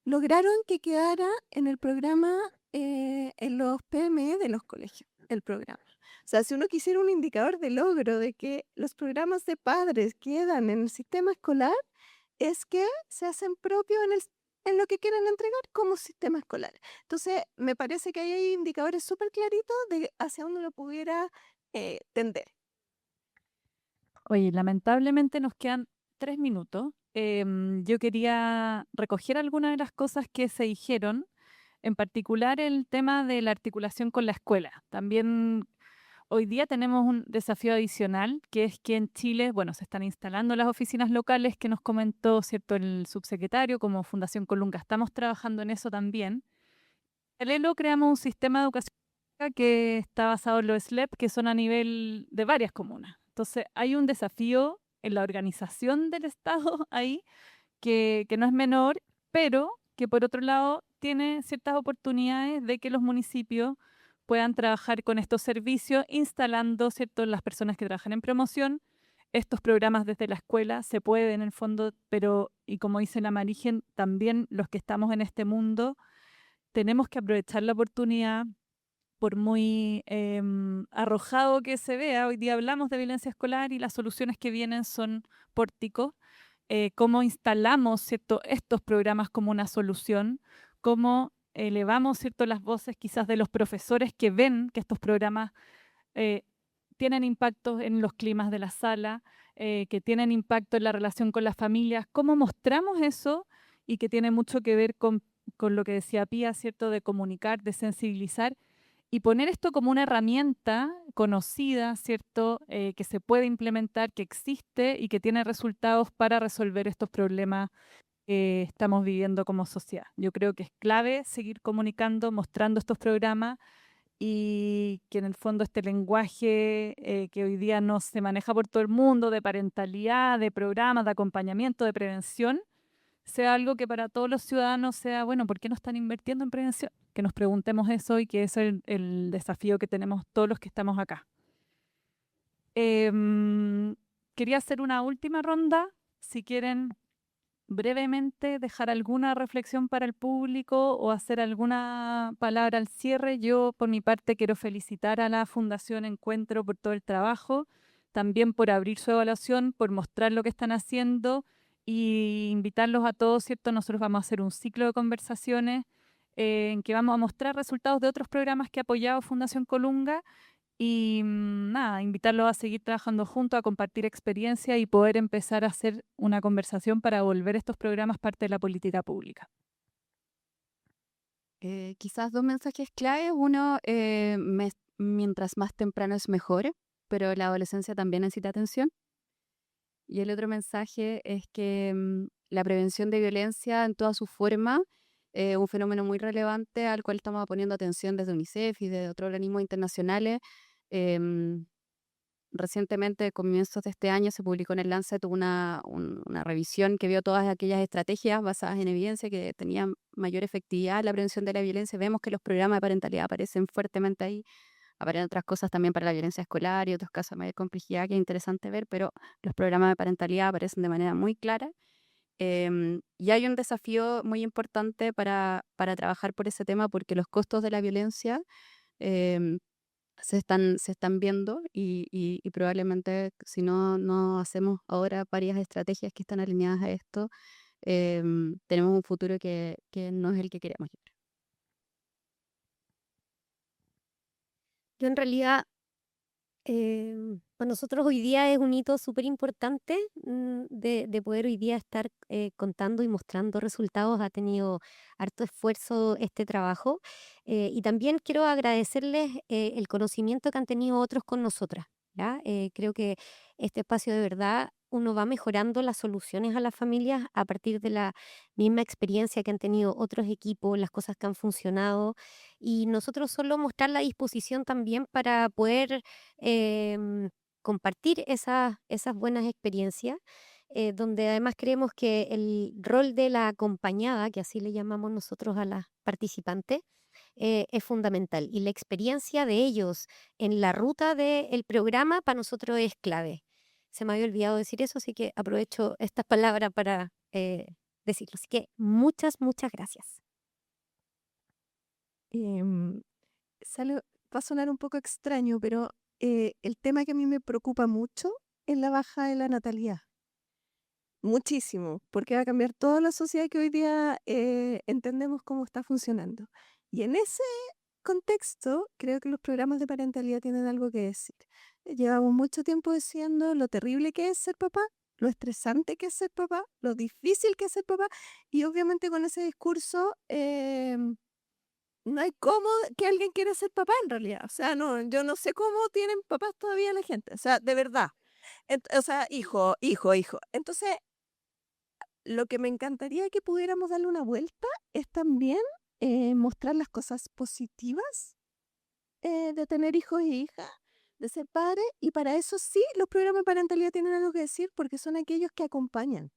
Lograron que quedara en el programa, en los PME de los colegios, el programa. O sea, si uno quisiera un indicador de logro de que los programas de padres quedan en el sistema escolar, es que se hacen propios en lo que quieren entregar como sistema escolar. Entonces, me parece que ahí hay indicadores súper claritos de hacia dónde uno pudiera tender. Oye, lamentablemente nos quedan 3 minutos. Yo quería recoger algunas de las cosas que se dijeron, en particular el tema de la articulación con la escuela. También hoy día tenemos un desafío adicional, que es que en Chile, bueno, se están instalando las oficinas locales que nos comentó, ¿cierto?, el subsecretario, como Fundación Colunga. Estamos trabajando en eso también. En Elo creamos un sistema de educación que está basado en los SLEP, que son a nivel de varias comunas. Entonces, hay un desafío en la organización del Estado ahí que no es menor, pero que por otro lado tiene ciertas oportunidades de que los municipios puedan trabajar con estos servicios, instalando, ¿cierto?, las personas que trabajan en promoción. Estos programas desde la escuela se pueden en el fondo, pero, y como dice la Marigen, también los que estamos en este mundo tenemos que aprovechar la oportunidad, por muy arrojado que se vea. Hoy día hablamos de violencia escolar y las soluciones que vienen son pórticos. Cómo instalamos, ¿cierto?, estos programas como una solución, cómo elevamos, ¿cierto?, las voces quizás de los profesores que ven que estos programas tienen impacto en los climas de la sala, que tienen impacto en la relación con las familias, cómo mostramos eso y que tiene mucho que ver con lo que decía Pía, ¿cierto?, de comunicar, de sensibilizar y poner esto como una herramienta conocida, ¿cierto?, que se puede implementar, que existe y que tiene resultados para resolver estos problemas que estamos viviendo como sociedad. Yo creo que es clave seguir comunicando, mostrando estos programas y que en el fondo este lenguaje que hoy día no se maneja por todo el mundo, de parentalidad, de programas, de acompañamiento, de prevención, sea algo que para todos los ciudadanos sea, bueno, ¿por qué no están invirtiendo en prevención? Que nos preguntemos eso y que ese es el desafío que tenemos todos los que estamos acá. Quería hacer una última ronda, si quieren brevemente dejar alguna reflexión para el público o hacer alguna palabra al cierre. Yo, por mi parte, quiero felicitar a la Fundación Encuentro por todo el trabajo, también por abrir su evaluación, por mostrar lo que están haciendo y invitarlos a todos, ¿cierto? Nosotros vamos a hacer un ciclo de conversaciones en que vamos a mostrar resultados de otros programas que ha apoyado Fundación Colunga y nada, invitarlos a seguir trabajando juntos, a compartir experiencia y poder empezar a hacer una conversación para volver estos programas parte de la política pública. Quizás dos mensajes claves. Uno, mientras más temprano es mejor, pero la adolescencia también necesita atención. Y el otro mensaje es que la prevención de violencia en toda su forma es un fenómeno muy relevante al cual estamos poniendo atención desde UNICEF y de otros organismos internacionales. Em, Recientemente, a comienzos de este año, se publicó en el Lancet una revisión que vio todas aquellas estrategias basadas en evidencia que tenían mayor efectividad en la prevención de la violencia. Vemos que los programas de parentalidad aparecen fuertemente ahí. Aparecen otras cosas también para la violencia escolar y otros casos de mayor complejidad que es interesante ver, pero los programas de parentalidad aparecen de manera muy clara. Y hay un desafío muy importante para trabajar por ese tema porque los costos de la violencia em, se están viendo y probablemente si no hacemos ahora varias estrategias que están alineadas a esto, tenemos un futuro que no es el que queremos. Yo en realidad, para nosotros hoy día es un hito súper importante de poder hoy día estar contando y mostrando resultados. Ha tenido harto esfuerzo este trabajo y también quiero agradecerles el conocimiento que han tenido otros con nosotras. ¿Ya? Creo que este espacio de verdad uno va mejorando las soluciones a las familias a partir de la misma experiencia que han tenido otros equipos, las cosas que han funcionado y nosotros solo mostrar la disposición también para poder compartir esas buenas experiencias, donde además creemos que el rol de la acompañada, que así le llamamos nosotros a las participantes, es fundamental y la experiencia de ellos en la ruta del programa para nosotros es clave. Se me había olvidado decir eso, así que aprovecho estas palabras para decirlo. Así que muchas gracias. Em, va a sonar un poco extraño, pero el tema que a mí me preocupa mucho es la baja de la natalidad. Muchísimo, porque va a cambiar toda la sociedad que hoy día entendemos cómo está funcionando. Y en ese contexto, creo que los programas de parentalidad tienen algo que decir. Llevamos mucho tiempo diciendo lo terrible que es ser papá, lo estresante que es ser papá, lo difícil que es ser papá, y obviamente con ese discurso no hay cómo que alguien quiera ser papá en realidad. O sea, no, yo no sé cómo tienen papás todavía la gente. O sea, de verdad. O sea, hijo. Entonces, lo que me encantaría que pudiéramos darle una vuelta es también mostrar las cosas positivas de tener hijos y hijas, de ser padre, y para eso sí, los programas de parentalidad tienen algo que decir porque son aquellos que acompañan.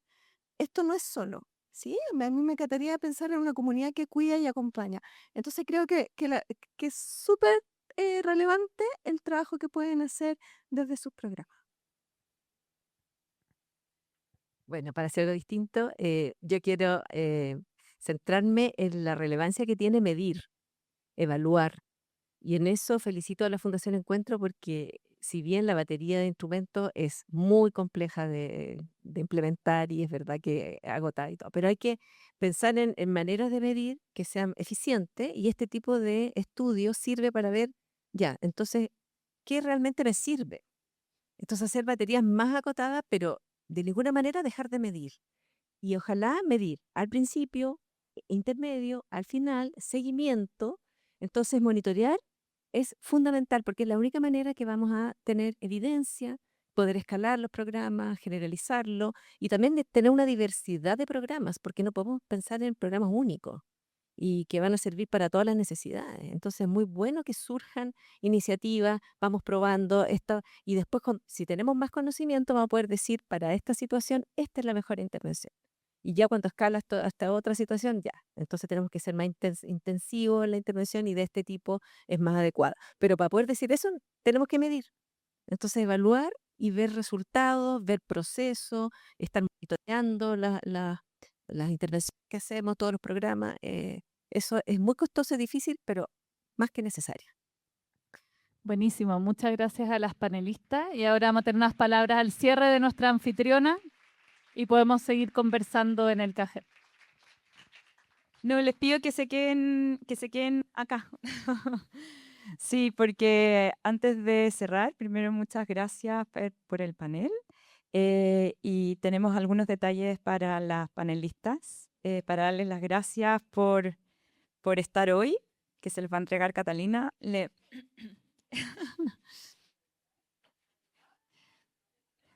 Esto no es solo, ¿sí? A mí me encantaría pensar en una comunidad que cuida y acompaña. Entonces creo que es súper relevante el trabajo que pueden hacer desde sus programas. Bueno, para hacer algo distinto, yo quiero centrarme en la relevancia que tiene medir, evaluar. Y en eso felicito a la Fundación Encuentro porque si bien la batería de instrumentos es muy compleja de implementar y es verdad que agotada y todo, pero hay que pensar en maneras de medir que sean eficientes y este tipo de estudios sirve para ver, ya, entonces, ¿qué realmente me sirve? Entonces hacer baterías más acotadas, pero de ninguna manera dejar de medir. Y ojalá medir al principio, intermedio, al final, seguimiento. Entonces monitorear es fundamental porque es la única manera que vamos a tener evidencia, poder escalar los programas, generalizarlo y también de tener una diversidad de programas, porque no podemos pensar en programas únicos y que van a servir para todas las necesidades. Entonces es muy bueno que surjan iniciativas, vamos probando esto y después si tenemos más conocimiento vamos a poder decir para esta situación esta es la mejor intervención. Y ya cuando escala hasta otra situación, ya. Entonces tenemos que ser más intensivos en la intervención y de este tipo es más adecuada. Pero para poder decir eso, tenemos que medir. Entonces evaluar y ver resultados, ver procesos, estar monitoreando las intervenciones que hacemos, todos los programas. Eso es muy costoso y difícil, pero más que necesario. Buenísimo, muchas gracias a las panelistas y ahora vamos a tener unas palabras al cierre de nuestra anfitriona. y podemos seguir conversando en el café. No, les pido que se queden acá. Sí, porque antes de cerrar, primero muchas gracias por el panel. Y tenemos algunos detalles para las panelistas, para darles las gracias por estar hoy, que se les va a entregar Catalina.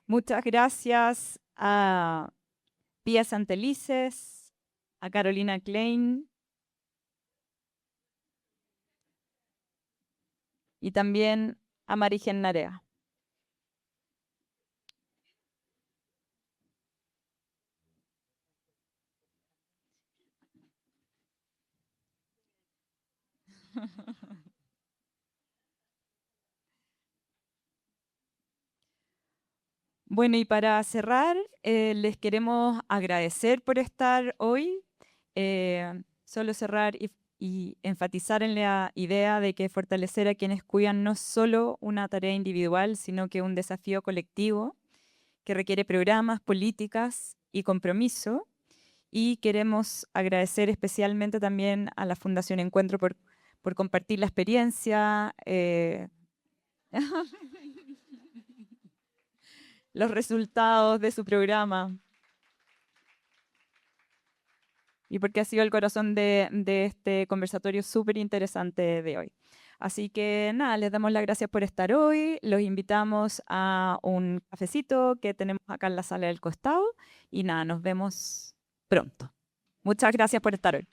Muchas gracias a Pía Santelices, a Carolina Klein y también a Marigen Narea. Bueno, y para cerrar, les queremos agradecer por estar hoy. Solo cerrar y enfatizar en la idea de que fortalecer a quienes cuidan no es solo una tarea individual, sino que un desafío colectivo que requiere programas, políticas y compromiso. Y queremos agradecer especialmente también a la Fundación Encuentro por compartir la experiencia, los resultados de su programa y porque ha sido el corazón de este conversatorio súper interesante de hoy. Así que nada, les damos las gracias por estar hoy, los invitamos a un cafecito que tenemos acá en la sala del costado y nada, nos vemos pronto. Muchas gracias por estar hoy.